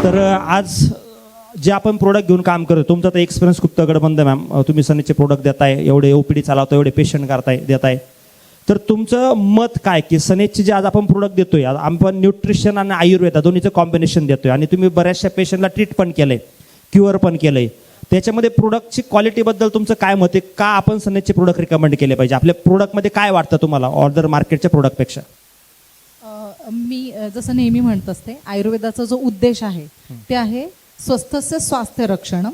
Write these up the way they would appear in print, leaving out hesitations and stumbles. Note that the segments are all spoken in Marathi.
तर आज जे आपण प्रोडक्ट घेऊन काम करतो, तुमचा तर एक्सपिरियन्स खूप तगडबंद आहे मॅम. तुम्ही सनीचे प्रोडक्ट देताय, एवढे OPD चालवतो, एवढे पेशंट देताय. तर तुमचं मत काय की सनेजचे जे आज आपण प्रोडक्ट देतोय, आपण न्यूट्रिशन आणि आयुर्वेद दोन्हीचं कॉम्बिनेशन देतोय आणि तुम्ही बऱ्याचशा पेशंटला ट्रीट पण केलंय, क्युअर पण केलंय. त्याच्यामध्ये प्रोडक्टची क्वालिटीबद्दल तुमचं काय मत आहे? का आपण सनेजचे प्रोडक्ट रिकमेंड केले पाहिजे? आपल्या प्रोडक्टमध्ये काय वाटतं तुम्हाला ऑर्डर मार्केटच्या प्रोडक्टपेक्षा? मी जसं नेहमी म्हणत असते, आयुर्वेदाचा जो उद्देश आहे ते आहे स्वस्थस्य स्वास्थ्य रक्षणम,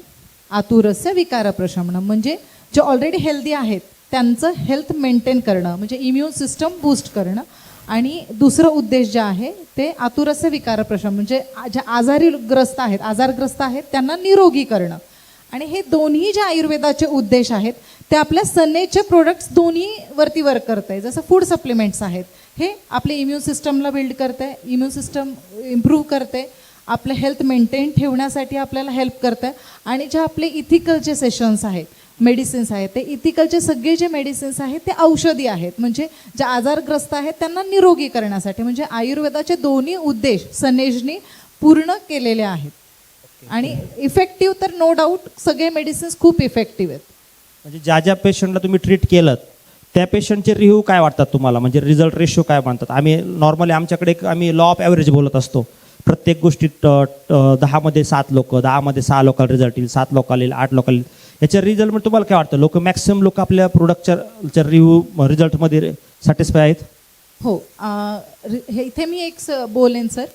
आतुरस्य विकार प्रशमनम. म्हणजे जे ऑलरेडी हेल्दी आहेत त्यांचं हेल्थ मेंटेन करणं, म्हणजे इम्युन सिस्टम बूस्ट करणं. आणि दुसरं उद्देश जे आहे ते आतुरस्य विकार प्रशमन, म्हणजे ज्या आजारग्रस्त आहेत त्यांना निरोगी करणं. आणि हे दोन्ही जे आयुर्वेदाचे उद्देश आहेत ते आपल्या सनेजचे प्रोडक्ट्स दोन्हीवरती वर्क करत आहे. जसं फूड सप्लिमेंट्स आहेत, हे आपले इम्युन सिस्टमला बिल्ड करते, इम्युन सिस्टम इम्प्रूव्ह करते, आपलं हेल्थ मेंटेन ठेवण्यासाठी आपल्याला हेल्प करतं. आणि जे आपले इथिकलचे सेशन्स आहेत, मेडिसिन्स आहेत, ते इथिकलचे सगळे जे मेडिसिन्स आहेत ते औषधी आहेत, म्हणजे जे आजारग्रस्त आहेत त्यांना निरोगी करण्यासाठी. म्हणजे आयुर्वेदाचे दोन्ही उद्देश सनेजनी पूर्ण केलेले आहेत. आणि इफेक्टिव्ह तर नो डाऊट सगळे मेडिसिन्स खूप इफेक्टिव्ह आहेत. म्हणजे ज्या ज्या पेशंटला तुम्ही ट्रीट केलं त्या पेशंटचे रिव्ह्यू काय वाटतात तुम्हाला? म्हणजे रिझल्ट रेशो काय म्हणतात? आम्ही नॉर्मली आमच्याकडे आम्ही लॉ ऑफ ॲव्हरेज बोलत असतो. प्रत्येक गोष्टीत 10मध्ये 7 लोक, 10मध्ये 6 लोकांना रिझल्ट येईल, 7 लोकांना येईल, 8 लोकांना येईल. याच्या रिझल्टमध्ये तुम्हाला काय वाटतं? मॅक्सिमम लोक आपल्या प्रोडक्टच्या रिव्ह्यू रिझल्टमध्ये सॅटिस्फाय आहेत? हो, हे इथे मी एक बोलेन सर,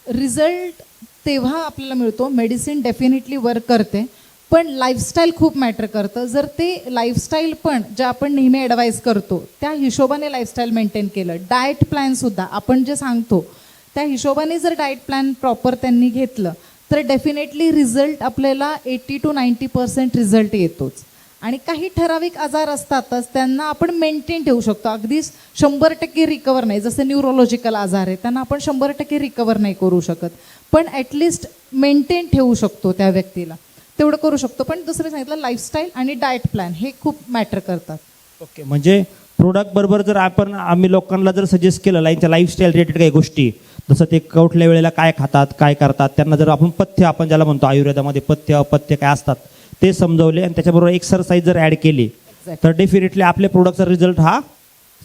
रिझल्ट तेव्हा आपल्याला मिळतो, मेडिसिन डेफिनेटली वर्क करते, पण लाईफस्टाईल खूप मॅटर करतं. जर ते लाईफस्टाईल पण जे आपण नेहमी ॲडवाईज करतो त्या हिशोबाने लाईफस्टाईल मेंटेन केलं, डाएट प्लॅनसुद्धा आपण जे सांगतो त्या हिशोबाने जर डाएट प्लॅन प्रॉपर त्यांनी घेतलं तर डेफिनेटली रिझल्ट आपल्याला 80 to 90% रिझल्ट येतोच. आणि काही ठराविक आजार असतातच त्यांना आपण मेंटेन ठेवू शकतो, अगदीच 100% रिकवर नाही. जसं न्यूरोलॉजिकल आजार आहे त्यांना आपण 100% रिकवर नाही करू शकत, पण ॲटलिस्ट मेंटेन ठेवू शकतो त्या व्यक्तीला, तेवढं करू शकतो. पण दुसरं सांगितलं, लाईफस्टाईल आणि डाएट प्लॅन हे खूप मॅटर करतात. ओके, म्हणजे प्रोडक्ट बरोबर जर आम्ही लोकांना जर सजेस्ट केलं लाईफस्टाईल रिलेटेड काही गोष्टी, जसं ते कुठल्या वेळेला काय खातात, काय करतात, त्यांना जर आपण पथ्य, आपण ज्याला म्हणतो आयुर्वेदामध्ये पथ्य अपथ्य काय असतात ते समजवले आणि त्याच्याबरोबर एक्सरसाइज जर ॲड केली तर डेफिनेटली आपल्या प्रोडक्टचा रिझल्ट हा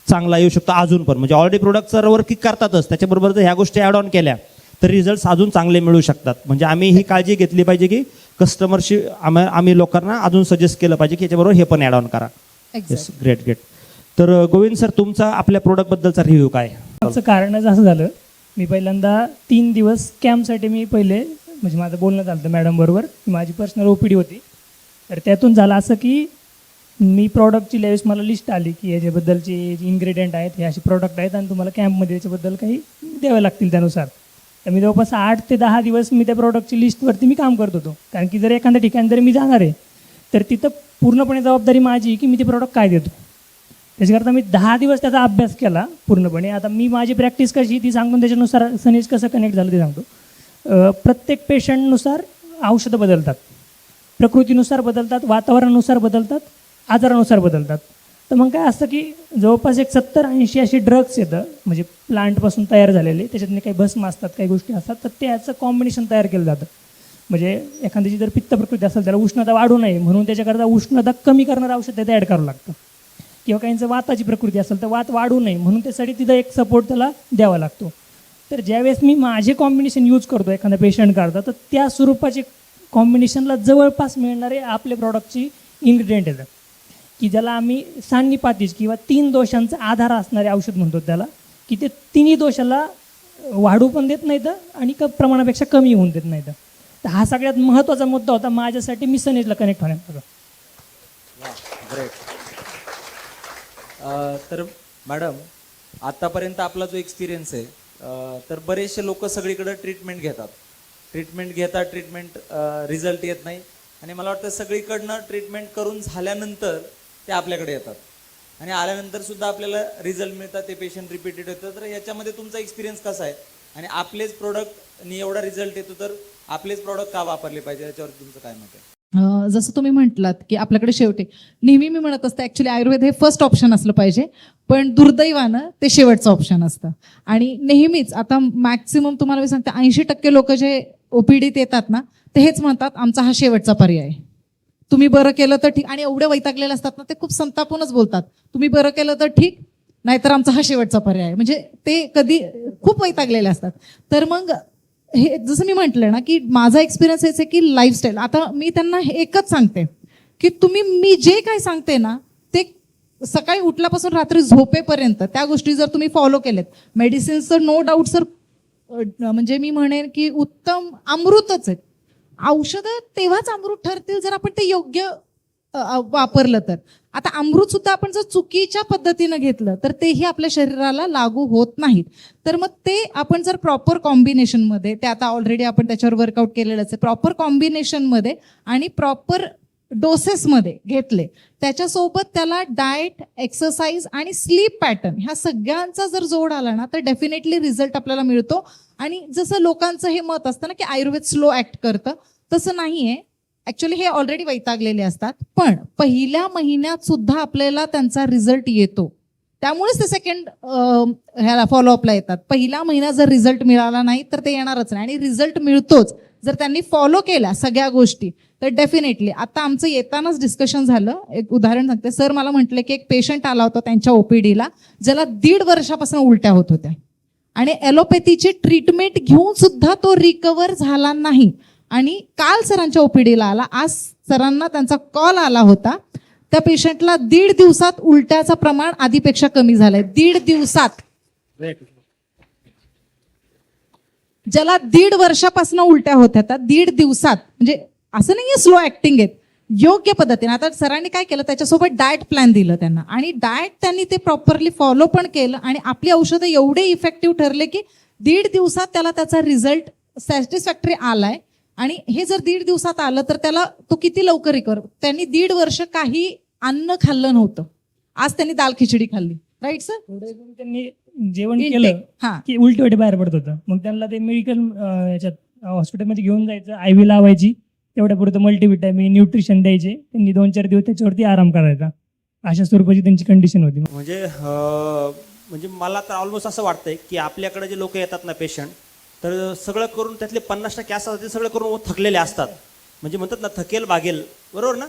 चांगला येऊ शकतो अजून पण. म्हणजे ऑलरेडी प्रोडक्टचा वर्क करतातच, त्याच्याबरोबर जर ह्या गोष्टी ॲड ऑन केल्या तर रिझल्ट अजून चांगले मिळू शकतात. म्हणजे आम्ही ही काळजी घेतली पाहिजे की कस्टमरशी आम्ही लोकांना अजून सजेस्ट केलं पाहिजे की याच्याबरोबर हे पण ॲड ऑन करा. Yes, great great. तर गोविंद सर, तुमचा आपल्या प्रोडक्टबद्दलचा रिव्ह्यू काय? आमचं कारणच असं झालं, मी पहिल्यांदा 3 दिवस कॅम्पसाठी मी पहिले म्हणजे माझं बोलणं झालं होतं मॅडमबरोबर, माझी पर्सनल OPD होती. तर त्यातून झालं असं की मी प्रॉडक्टची ज्यावेळेस मला लिस्ट आली की याच्याबद्दलचे जे इन्ग्रेडियंट आहेत हे असे प्रॉडक्ट आहेत आणि तुम्हाला कॅम्पमध्ये याच्याबद्दल काही द्यावे लागतील त्यानुसार. तर मी जवळपास 8 ते 10 दिवस मी त्या प्रॉडक्टची लिस्टवरती मी काम करत होतो. कारण की जर एखाद्या ठिकाणी जर मी जाणार आहे तर तिथं पूर्णपणे जबाबदारी माझी की मी ते प्रॉडक्ट काय देतो. त्याच्याकरता मी 10 दिवस त्याचा अभ्यास केला पूर्णपणे. आता मी माझी प्रॅक्टिस कशी ती सांगून त्याच्यानुसार सनेज कसं कनेक्ट झालं ते सांगतो. प्रत्येक पेशंटनुसार औषधं बदलतात, प्रकृतीनुसार बदलतात, वातावरणानुसार बदलतात, आजारानुसार बदलतात. तर मग काय असतं की जवळपास एक 70-80 असे ड्रग्स येतं, म्हणजे प्लांटपासून तयार झालेले, त्याच्यातले काही भस्म असतात, काही गोष्टी असतात, तर त्याचं कॉम्बिनेशन तयार केलं जातं. म्हणजे एखाद्याची जर पित्त प्रकृती असेल त्याला उष्णता वाढू नये म्हणून त्याच्याकरता उष्णता कमी करणारं औषध त्यात ॲड करावं लागतं. किंवा काहींचं वाताची प्रकृती असेल तर वात वाढू नये म्हणून त्यासाठी तिथं एक सपोर्ट त्याला द्यावा लागतो. तर ज्यावेळेस मी माझे कॉम्बिनेशन यूज करतो एखाद्या पेशंट करता, तर त्या स्वरूपाचे कॉम्बिनेशनला जवळपास मिळणारे आपले प्रॉडक्टची इन्ग्रेडियंट येतात की ज्याला आम्ही सान्निपातीज किंवा 3 दोषांचा आधार असणारे औषध म्हणतो त्याला, की ते 3ही दोषाला वाढू पण देत नाहीत आणि प्रमाणापेक्षा कमी होऊन देत नाहीत. तर हा सगळ्यात महत्त्वाचा मुद्दा होता माझ्यासाठी मी सनेजला कनेक्ट होण्याचा. ग्रेट. तर मॅडम, आत्तापर्यंत आपला जो एक्सपिरियन्स आहे, तर बरेचसे लोक सगळीकडे ट्रीटमेंट घेतात, रिझल्ट येत नाही. आणि मला वाटतं सगळीकडनं ट्रीटमेंट करून झाल्यानंतर ते आपल्याकडे येतात आणि आल्यानंतर सुद्धा आपल्याला रिझल्ट मिळतात, ते पेशंट रिपीटेड होतं. तर याच्यामध्ये तुमचा एक्सपिरियन्स कसा आहे आणि आपलेच प्रोडक्टनी एवढा रिझल्ट येतो तर आपलेच प्रोडक्ट का वापरले पाहिजे याच्यावर तुमचं काय मत आहे? जसं तुम्ही म्हटलात की आपल्याकडे शेवटी नेहमी मी म्हणत असते ॲक्च्युली आयुर्वेद हे फर्स्ट ऑप्शन असलं पाहिजे, पण दुर्दैवानं ते शेवटचं ऑप्शन असतं. आणि नेहमीच आता मॅक्सिमम तुम्हाला मी सांगते 80% लोक जे ओपीडीत येतात ना ते हेच म्हणतात, आमचा हा शेवटचा पर्याय आहे. तुम्ही बरं केलं तर ठीक, आणि एवढे वैतागलेले असतात ना ते खूप संतापूनच बोलतात, तुम्ही बरं केलं तर ठीक, नाहीतर आमचा हा शेवटचा पर्याय आहे. म्हणजे ते कधी खूप वैतागलेले असतात. तर मग हे जसं मी म्हटलं ना की माझा एक्सपिरियन्स हेच आहे की लाईफस्टाईल, आता मी त्यांना एकच सांगते की तुम्ही मी जे काही सांगते ना ते सकाळी उठल्यापासून रात्री झोपेपर्यंत त्या गोष्टी जर तुम्ही फॉलो केलेत, मेडिसिन्सचं नो डाऊट सर म्हणजे मी म्हणेन की उत्तम अमृतच आहेत. औषधं तेव्हाच अमृत ठरतील जर आपण ते योग्य वापरलं तर. आता अमृत सुद्धा आपण जर चुकीच्या पद्धतीनं घेतलं तर तेही आपल्या शरीराला लागू होत नाहीत. तर मग ते आपण जर प्रॉपर कॉम्बिनेशनमध्ये, ते आता ऑलरेडी आपण त्याच्यावर वर्कआउट केलेलंच आहे, प्रॉपर कॉम्बिनेशनमध्ये आणि प्रॉपर डोसेसमध्ये घेतले, त्याच्यासोबत त्याला डाएट, एक्सरसाइज आणि स्लीप पॅटर्न ह्या सगळ्यांचा जर जोड आला ना तर डेफिनेटली रिझल्ट आपल्याला मिळतो. आणि जसं लोकांचं हे मत असतं ना की आयुर्वेद स्लो ऍक्ट करतं, तसं नाहीये. ऍक्च्युली हे ऑलरेडी वैतागलेले असतात, पण पहिल्या महिन्यात सुद्धा आपल्याला त्यांचा रिझल्ट येतो. त्यामुळेच ते सेकंड ह्याला फॉलोअपला येतात. पहिल्या महिन्यात जर रिझल्ट मिळाला नाही तर ते येणारच नाही, आणि रिझल्ट मिळतोच जर त्यांनी फॉलो केल्या सगळ्या गोष्टी तर डेफिनेटली. आता आमचं येतानाच डिस्कशन झालं, एक उदाहरण सांगते. सर मला म्हटलं की एक पेशंट आला होता त्यांच्या ओपीडीला ज्याला 1.5 वर्षापासून उलट्या होत होत्या, आणि ॲलोपॅथीची ट्रीटमेंट घेऊन सुद्धा तो रिकवर झाला नाही. आणि काल सरांच्या ओपीडीला आला, आज सरांना त्यांचा कॉल आला होता. त्या पेशंटला 1.5 दिवसात उलट्याचं प्रमाण आधीपेक्षा कमी झालंय. 1.5 दिवसात. ज्याला 1.5 वर्षापासून उलट्या होत्या त्या 1.5 दिवसात, म्हणजे असं नाहीये स्लो ऍक्टिंग आहेत, योग्य पद्धतीने. आता सरांनी काय केलं, त्याच्यासोबत डाएट प्लॅन दिलं त्यांना, आणि डाएट त्यांनी ते प्रॉपरली फॉलो पण केलं, आणि आपली औषधं एवढे इफेक्टिव्ह ठरले की 1.5 दिवसात त्याला त्याचा रिझल्ट सॅटिस्फॅक्टरी आलाय. आणि हे जर 1.5 दिवसात आलं तर त्याला तो किती लवकर रिकवर. त्यांनी 1.5 वर्ष काही अन्न खाल्लं नव्हतं, आज त्यांनी दाल खिचडी खाल्ली. Right sir? त्यांनी जेवण केलं की उलटी वाटी बाहेर पडत होतं. मग त्यांना ते मेडिकल याच्यात हॉस्पिटलमध्ये घेऊन जायचं, आयव्ही लावायची, तेवढ्या पुरतं मल्टीव्हिटॅमिन, न्यूट्रिशन द्यायचे. त्यांनी 2-4 दिवस त्याच्यावरती आराम करायचा. अशा स्वरूपाची त्यांची कंडिशन होती. म्हणजे मला तर ऑलमोस्ट असं वाटतंय की आपल्याकडे जे लोक येतात ना पेशंट, तर सगळं करून त्यातले 50% असतात ते सगळं करून थकलेले असतात. म्हणजे म्हणतात ना थकेल भागेल, बरोबर ना?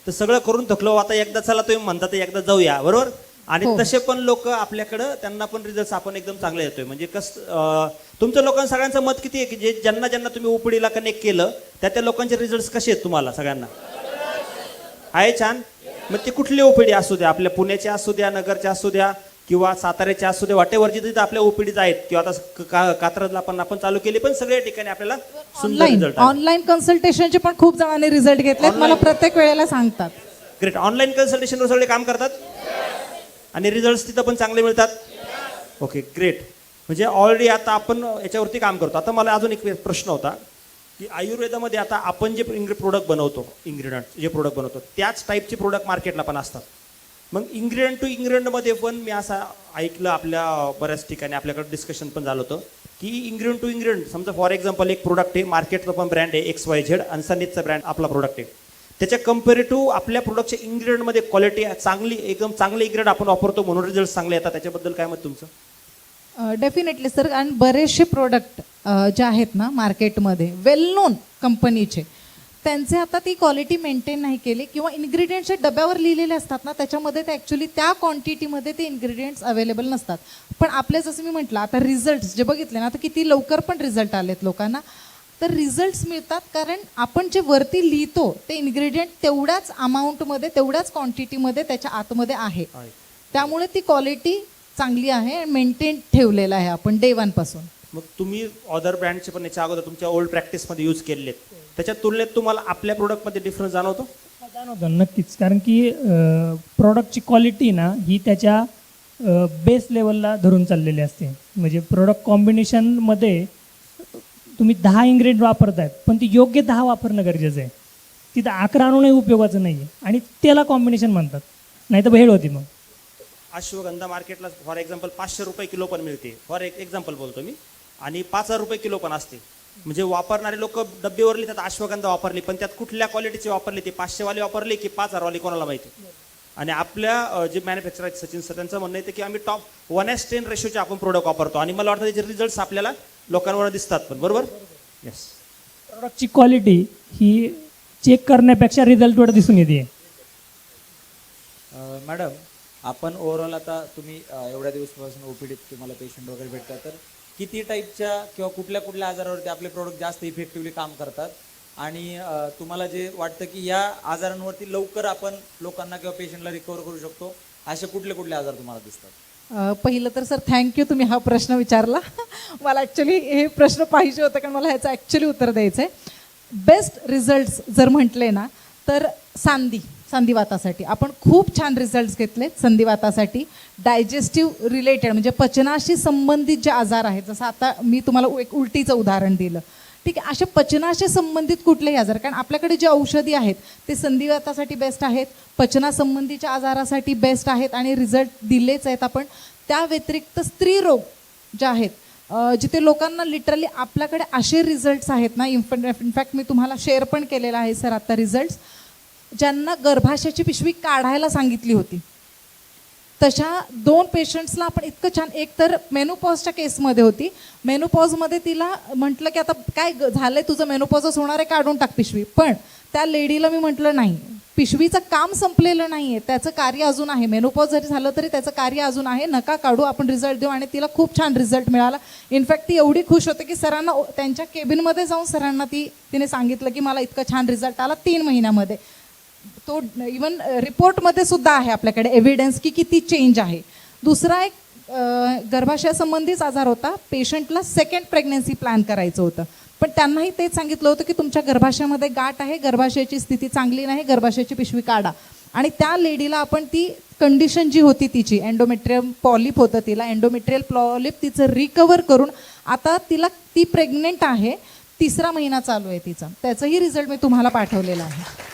तर सगळं करून थकलो, आता एकदा चला तुम्ही म्हणतात एकदा जाऊया, बरोबर. आणि तसे पण लोक आपल्याकडं, त्यांना पण रिझल्ट आपण एकदम चांगले येतोय. म्हणजे तुमच्या लोकांचं सगळ्यांचं मत किती आहे की जे ज्यांना ज्यांना तुम्ही ओपीडीला कनेक्ट केलं त्या लोकांचे रिझल्ट कसे आहेत तुम्हाला सगळ्यांना? आहे छान. मग ते कुठली ओपीडी असू द्या, आपल्या पुण्याचे असू द्या, नगरच्या असू द्या, किंवा साताऱ्याचे असू दे, वाटेवरची तिथे आपल्या ओपीडीज आहेत, किंवा आता कात्रजला पण आपण चालू केली, पण सगळ्या ठिकाणी आपल्याला सुंदर रिझल्ट. ऑनलाईन कन्सल्टेशनचे पण खूप जणांनी रिझल्ट घेतलेत, मला प्रत्येक वेळेला सांगतात. ग्रेट. ऑनलाईन कन्सल्टेशनवर सगळे काम करतात आणि रिझल्ट तिथं पण चांगले मिळतात. Okay, great. म्हणजे ऑलरेडी आता आपण याच्यावरती काम करतो. आता मला अजून एक प्रश्न होता की आयुर्वेदामध्ये आता आपण जे प्रोडक्ट बनवतो, इन्ग्रेडियंट जे प्रोडक्ट बनवतो त्याच टाईपचे प्रोडक्ट मार्केटला पण असतात. मग इन्ग्रेडियंट टू इन्ग्रेडियंटमध्ये पण मी असं ऐकलं, आपल्या बऱ्याच ठिकाणी आपल्याकडे डिस्कशन पण झालं होतं की इन्ग्रेडियंट टू इन्ग्रेडियंट, समजा फॉर एक्झाम्पल एक प्रोडक्ट आहे, मार्केटचा पण ब्रँड आहे XYZ, अन्सनीतचा ब्रँड आपला प्रोडक्ट आहे, त्याच्या कम्पेरेटिव्ह आपल्या प्रोडक्टच्या इन्ग्रेडियंटमध्ये क्वालिटी चांगली, एकदम चांगले इन्ग्रेडियंट आपण वापरतो म्हणून रिझल्ट चांगले येतात. त्याच्याबद्दल काय मत तुमचं? Definitely sir. आणि बरेचसे प्रोडक्ट जे आहेत ना मार्केटमध्ये वेल नोन कंपनीचे, त्यांचे आता ती क्वालिटी मेंटेन नाही केली, किंवा इन्ग्रेडियंट्सच्या डब्यावर लिहिलेले असतात ना त्याच्यामध्ये ते ॲक्च्युली त्या क्वांटिटीमध्ये ते इन्ग्रेडियंट्स अवेलेबल नसतात. पण आपले जसं मी म्हटलं आता रिझल्ट्स जे बघितले ना, आता किती लवकर पण रिझल्ट आलेत लोकांना. तर रिझल्ट्स मिळतात कारण आपण जे वरती लिहितो ते इन्ग्रेडियंट तेवढ्याच अमाऊंटमध्ये, तेवढ्याच क्वांटिटीमध्ये त्याच्या आतमध्ये आहे. त्यामुळे ती क्वालिटी चांगली आहे, मेंटेन ठेवलेलं आहे आपण डे 1 पासून. मग तुम्ही अदर ब्रँडचे पण याच्या अगोदर तुमच्या ओल्ड प्रॅक्टिसमध्ये यूज केलेले, त्याच्या तुलनेत तुम्हाला आपल्या प्रोडक्टमध्ये डिफरन्स जाणवतो? जाणवतं नक्कीच. कारण की प्रोडक्टची क्वालिटी ना ही त्याच्या बेस लेवलला धरून चाललेली असते. म्हणजे प्रोडक्ट कॉम्बिनेशनमध्ये तुम्ही 10 इन्ग्रेडियंट वापरतायत, पण ती योग्य 10 वापरणं गरजेचं आहे. तिथं 11 आणूनही उपयोगाचं नाही आहे, आणि त्याला कॉम्बिनेशन म्हणतात, नाही तर भेळ होती. मग अश्वगंधा मार्केटला फॉर एक्झाम्पल 500 रुपये किलो पण मिळते, फॉर एक्झाम्पल बोलतो मी, आणि 5000 रुपये किलो पण असते. म्हणजे वापरणारे लोक डब्बेवरली त्यात अश्वगंधा वापरली, पण त्यात कुठल्या क्वालिटीची वापरली, ती 500 वाली वापरली की 5000 वाली कोणाला माहिती. आणि आपल्या जे मॅन्युफॅक्चर आहेत सचिन सर, त्यांचं म्हणणं येतं की आम्ही टॉप 1:10 रेशोचे आपण प्रोडक्ट वापरतो, आणि मला वाटतं त्याचे रिझल्ट्स आपल्याला लोकांवर दिसतात पण, बरोबर? येस. प्रॉडक्टची क्वालिटी ही चेक करण्यापेक्षा रिझल्टवर दिसून येते. मॅडम, आपण ओव्हरऑल आता तुम्ही एवढ्या दिवसापासून ओपीडीत तुम्हाला पेशंट वगैरे भेटतात, तर किती टाईपच्या किंवा कुठल्या कुठल्या आजारावरती आपले प्रोडक्ट जास्त इफेक्टिव्हली काम करतात आणि तुम्हाला जे वाटतं की या आजारांवरती लवकर आपण लोकांना किंवा पेशंटला रिकवर करू शकतो, असे कुठले कुठले आजार तुम्हाला दिसतात? पहिलं तर सर थँक्यू, तुम्ही हा प्रश्न विचारला. मला ॲक्च्युली हे प्रश्न पाहिजे होतं, कारण मला ह्याचं ॲक्च्युली उत्तर द्यायचं आहे. बेस्ट रिझल्ट्स जर म्हटले ना तर संधिवातासाठी आपण खूप छान रिझल्ट्स घेतलेत. संधिवातासाठी डायजेस्टिव्ह रिलेटेड म्हणजे पचनाशी संबंधित जे आजार आहेत, जसं आता मी तुम्हाला एक उलटीचं उदाहरण दिलं, ठीक आहे, असे पचनाशी संबंधित कुठलेही आजार, कारण आपल्याकडे जे औषधी आहेत ते संधिवातासाठी बेस्ट आहेत, पचनासंबंधीच्या आजारासाठी बेस्ट आहेत आणि रिझल्ट दिलेच आहेत आपण. त्या व्यतिरिक्त स्त्रीरोग जे आहेत, जिथे लोकांना लिटरली आपल्याकडे असे रिझल्ट्स आहेत ना, इनफॅक्ट मी तुम्हाला शेअर पण केलेला आहे सर आता रिझल्ट्स, ज्यांना गर्भाशयाची पिशवी काढायला सांगितली होती, तशा 2 पेशंट्सला आपण इतकं छान, एक तर मेनोपॉजच्या केसमध्ये होती, मेनोपॉजमध्ये तिला म्हटलं की आता काय झालंय तुझं, मेनोपॉजच होणार आहे, काढून टाक पिशवी. पण त्या लेडीला मी म्हटलं नाही, पिशवीचं काम संपलेलं नाही आहे, त्याचं कार्य अजून आहे, मेनोपॉज जरी झालं तरी त्याचं कार्य अजून आहे, नका काढू, आपण रिझल्ट देऊ. आणि तिला खूप छान रिझल्ट मिळाला. इनफॅक्ट ती एवढी खुश होते की सरांना, त्यांच्या केबिनमध्ये जाऊन सरांना तिने सांगितलं की मला इतकं छान रिझल्ट आला 3 महिन्यामध्ये. तो इवन रिपोर्टमध्ये सुद्धा आहे आपल्याकडे एव्हिडन्स की किती चेंज आहे. दुसरा एक गर्भाशयासंबंधीच आजार होता, पेशंटला 2nd प्रेग्नन्सी प्लॅन करायचं होतं, पण त्यांनाही तेच सांगितलं होतं की तुमच्या गर्भाशयामध्ये गाठ आहे, गर्भाशयाची स्थिती चांगली नाही, गर्भाशयाची पिशवी काढा. आणि त्या लेडीला आपण ती कंडिशन जी होती तिची, एंडोमेट्रियम पॉलिप होतं तिला, एंडोमेट्रियल पॉलिप तिचं रिकवर करून आता ती प्रेग्नेंट आहे, 3रा महिना चालू आहे तिचा. त्याचंही रिझल्ट मी तुम्हाला पाठवलेला आहे.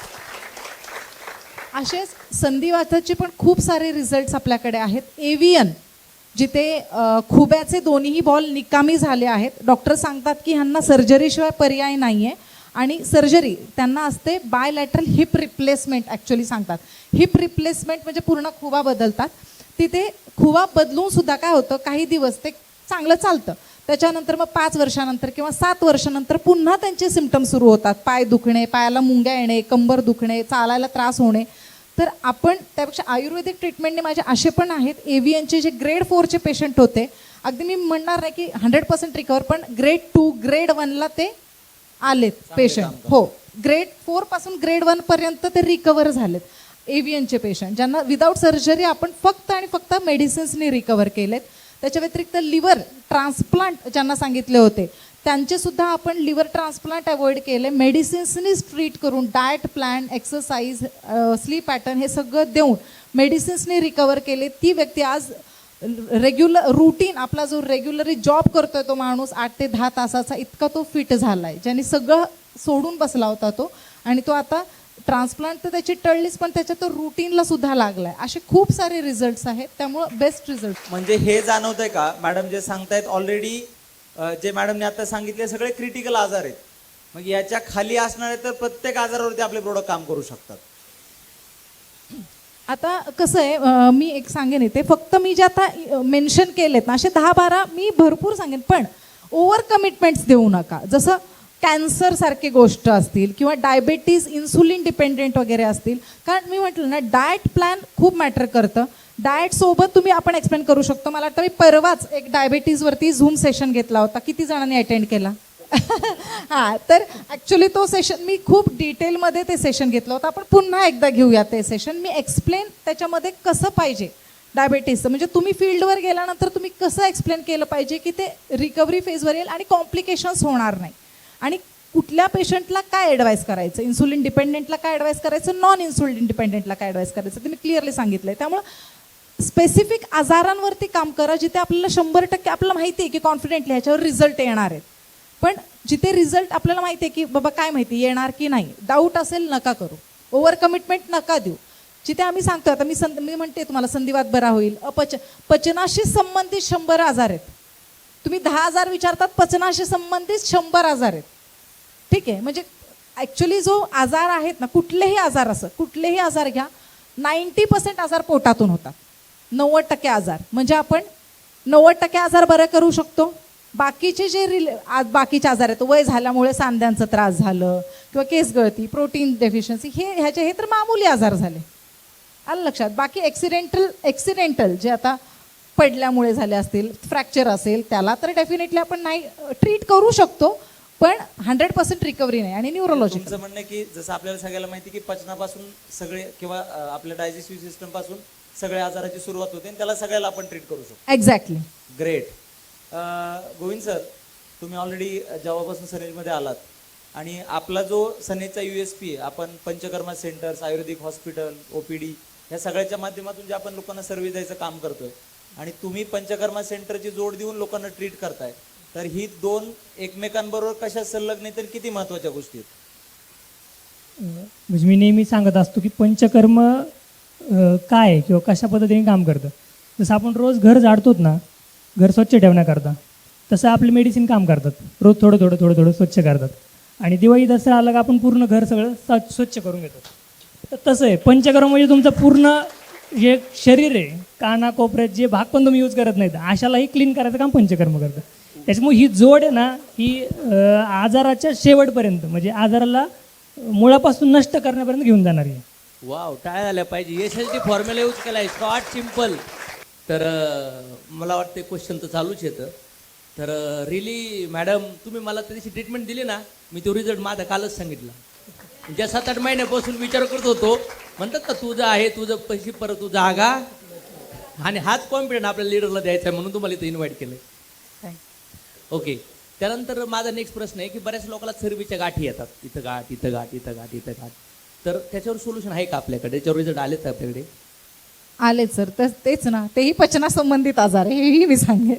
असेच संधिवाताचे पण खूप सारे रिझल्ट्स आपल्याकडे आहेत. एव्हियन, जिथे खुब्याचे दोन्हीही बॉल निकामी झाले आहेत, डॉक्टर सांगतात की ह्यांना सर्जरीशिवाय पर्याय नाही आहे, आणि सर्जरी त्यांना असते बायलॅटरल हिप रिप्लेसमेंट. ॲक्च्युली सांगतात हिप रिप्लेसमेंट म्हणजे पूर्ण खुबा बदलतात. तिथे खुबा बदलून सुद्धा काय होतं, काही दिवस ते चांगलं चालतं, त्याच्यानंतर मग 5 वर्षानंतर किंवा 7 वर्षानंतर पुन्हा त्यांचे सिम्पटम्स सुरू होतात, पाय दुखणे, पायाला मुंग्या येणे, कंबर दुखणे, चालायला त्रास होणे. तर आपण त्यापेक्षा आयुर्वेदिक ट्रीटमेंटने माझे असे पण आहेत, एव्हियनचे जे ग्रेड 4चे पेशंट होते, अगदी मी म्हणणार नाही की 100% रिकवर, पण ग्रेड 2 ग्रेड 1ला ते आलेत पेशंट. हो, ग्रेड 4 पासून ग्रेड 1 पर्यंत ते रिकवर झालेत एव्हियनचे पेशंट, ज्यांना विदाऊट सर्जरी आपण फक्त आणि फक्त मेडिसिन्सनी रिकवर केलेत. त्याच्या व्यतिरिक्त लिव्हर ट्रान्सप्लांट ज्यांना सांगितले होते, त्यांचे सुद्धा आपण लिव्हर ट्रान्सप्लांट अवॉइड केले, मेडिसिन्सनीच ट्रीट करून, diet plan, exercise, sleep pattern हे सगळं देऊन मेडिसिन्सनी रिकवर केले. ती व्यक्ती आज रेग्युलर रूटीन, आपला जो रेग्युलरली जॉब करतोय तो माणूस 8 ते 10 तासाचा, इतका तो फिट झाला आहे, ज्यांनी सगळं सोडून बसला होता तो, आणि तो आता ट्रान्सप्लांट तर त्याची टळलीच, पण त्याच्या तो रुटीनला सुद्धा लागलाय. असे खूप सारे रिझल्ट्स आहेत, त्यामुळं बेस्ट रिझल्ट. म्हणजे हे जाणवतंय का मॅडम जे सांगतायत, ऑलरेडी जे मॅडमने आता सांगितले सगळे क्रिटिकल आजार आहेत, मग याच्या खाली असणारे तर प्रत्येक आजारावरती आपले प्रोडक्ट काम करू शकतात. आता कसं आहे, मी एक सांगेन इथे, फक्त मी जे आता मेन्शन केलेत ना असे 10-12 मी भरपूर सांगेन, पण ओव्हर कमिटमेंट्स देऊ नका. जसं कॅन्सर सारखी गोष्ट असतील किंवा डायबेटीज, इन्सुलिन डिपेंडेंट वगैरे असतील, कारण मी म्हटलं ना डाएट प्लॅन खूप मॅटर करतं. डाएट सोबत तुम्ही आपण एक्सप्लेन करू शकतो. मला वाटतं मी परवाच एक डायबेटीजवरती झूम सेशन घेतला होता, किती जणांनी अटेंड केला? हां, तर ॲक्च्युली तो सेशन मी खूप डिटेलमध्ये ते सेशन घेतलं होतं. आपण पुन्हा एकदा घेऊया ते सेशन. मी एक्सप्लेन त्याच्यामध्ये कसं पाहिजे डायबेटीसचं, म्हणजे तुम्ही फील्डवर गेल्यानंतर तुम्ही कसं एक्सप्लेन केलं पाहिजे की ते रिकव्हरी फेजवर येईल आणि कॉम्प्लिकेशन्स होणार नाही, आणि कुठल्या पेशंटला काय ॲडवाईस करायचं, इन्सुलिन डिपेंडेंटला काय ॲडवाईस करायचं, नॉन इन्सुलिन डिपेंडेंटला काय ॲडवाईस करायचं, ते मी क्लिअरली सांगितलं आहे. त्यामुळं स्पेसिफिक आजारांवरती काम करा, जिथे आपल्याला 100% आपल्याला माहिती आहे की कॉन्फिडेंटली ह्याच्यावर रिझल्ट येणार आहेत. पण जिथे रिझल्ट आपल्याला माहिती आहे की बाबा काय माहिती येणार की नाही, डाऊट असेल नका करू, ओव्हर कमिटमेंट नका देऊ. जिथे आम्ही सांगतो, आता मी म्हणते तुम्हाला संधिवात बरा होईल, पचनाशी संबंधित 100 आजार आहेत. तुम्ही 10,000 विचारतात, पचनाशी संबंधित 100 आजार आहेत. ठीक आहे, म्हणजे ॲक्च्युली जो आजार आहेत ना, कुठलेही आजार, असं कुठलेही आजार घ्या, 90% आजार पोटातून होतात, 90% आजार, म्हणजे आपण 90% आजार बरं करू शकतो. बाकीचे जे आज बाकीचे आजार आहेत, वय झाल्यामुळे सांध्यांचा त्रास झालं किंवा केस गळती, प्रोटीन डेफिशियन्सी, हे तर मामूली आजार झाले, आलं लक्षात. बाकी ॲक्सिडेंटल जे आता पडल्यामुळे झाले असतील, फ्रॅक्चर असेल, त्याला तर डेफिनेटली आपण नाही ट्रीट करू शकतो, पण 100% रिकव्हरी नाही. आणि न्यूरोलॉजिकल तुमचं म्हणणं आहे की जसं आपल्याला सगळ्याला माहिती की पचनापासून सगळे किंवा आपल्या डायजेस्टिव्ह सिस्टम पासून सगळ्या आजाराची सुरुवात होते आणि त्याला सगळ्याला आपण ट्रीट करू शकतो. एक्झॅक्टली. ग्रेट. गोविंद सर, तुम्ही ऑलरेडी जेव्हापासून सनेजमध्ये आलात आणि आपला जो सनेजचा USP आहे, आपण पंचकर्मा सेंटर्स, आयुर्वेदिक हॉस्पिटल, OPD या सगळ्याच्या माध्यमातून जे आपण लोकांना सर्व्हिस द्यायचं काम करतोय आणि तुम्ही पंचकर्मा सेंटरची जोड देऊन लोकांना ट्रीट करताय, तर ही दोन एकमेकांबरोबर कशा संलग्न आहेत तर किती महत्वाच्या गोष्टी आहेत? म्हणजे मी नेहमी सांगत असतो की पंचकर्म काय आहे किंवा कशा पद्धतीने काम करतं. जसं आपण रोज घर झाडतोत ना, घर स्वच्छ ठेवण्याकरता, तसं आपले मेडिसिन काम करतात. रोज थोडं थोडं थोडं थोडं स्वच्छ करतात. आणि दिवाळी दसरा आला का आपण पूर्ण घर सगळं स्वच्छ करून घेतो. तर तसं आहे पंचकर्म, म्हणजे तुमचं पूर्ण जे शरीर आहे, काना कोपऱ्यात जे भाग पण तुम्ही यूज करत नाहीत, अशालाही क्लीन करायचं काम पंचकर्म करतं. त्याच्यामुळे ही जोड आहे ना, ही आजाराच्या शेवटपर्यंत, म्हणजे आजाराला मुळापासून नष्ट करण्यापर्यंत घेऊन जाणार आहे. वाव, टाळ्या झाल्या पाहिजे. यशस्वी फॉर्म्युला यूज केला आहे, शॉर्ट सिम्पल. तर मला वाटतं क्वेश्चन तर चालूच येतं. तर रिली मॅडम, तुम्ही मला त्या दिवशी ट्रीटमेंट दिली ना, मी तो रिझल्ट माझा कालच सांगितला. ज्या 7-8 महिन्यापासून विचार करत होतो, म्हणतात का तुझं आहे, तुझं पैसे परत तू जागा, आणि हाच कॉन्फिडन्स आपल्या लीडरला द्यायचा आहे, म्हणून तुम्हाला इथं इन्व्हाइट केलं. ओके. त्यानंतर माझा नेक्स्ट प्रश्न आहे की बऱ्याच लोकांना चरबीच्या गाठी येतात, इथं गाठ, इथं गाठ, इथं गाठ, इथं गाठ. तर त्याच्यावर सोल्युशन आहे का आपल्याकडे? त्याच्यावर रिझल्ट आलेत का आपल्याकडे? आलेच सर. तर तेच ना, तेही पचनासंबंधित आजार आहे, हेही मी सांगेन.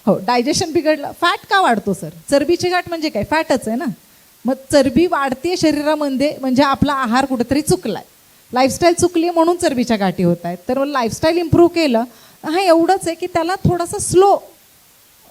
हो, डायजेशन बिघडलं. फॅट का वाढतो सर? चरबीची गाठ म्हणजे काय? फॅटच आहे ना. मग चरबी वाढते शरीरामध्ये, म्हणजे आपला आहार कुठेतरी चुकलाय, लाईफस्टाईल चुकली म्हणून चरबीच्या गाठी होत आहेत. तर लाईफस्टाईल इम्प्रूव्ह केलं, हा एवढंच आहे की त्याला थोडंसं स्लो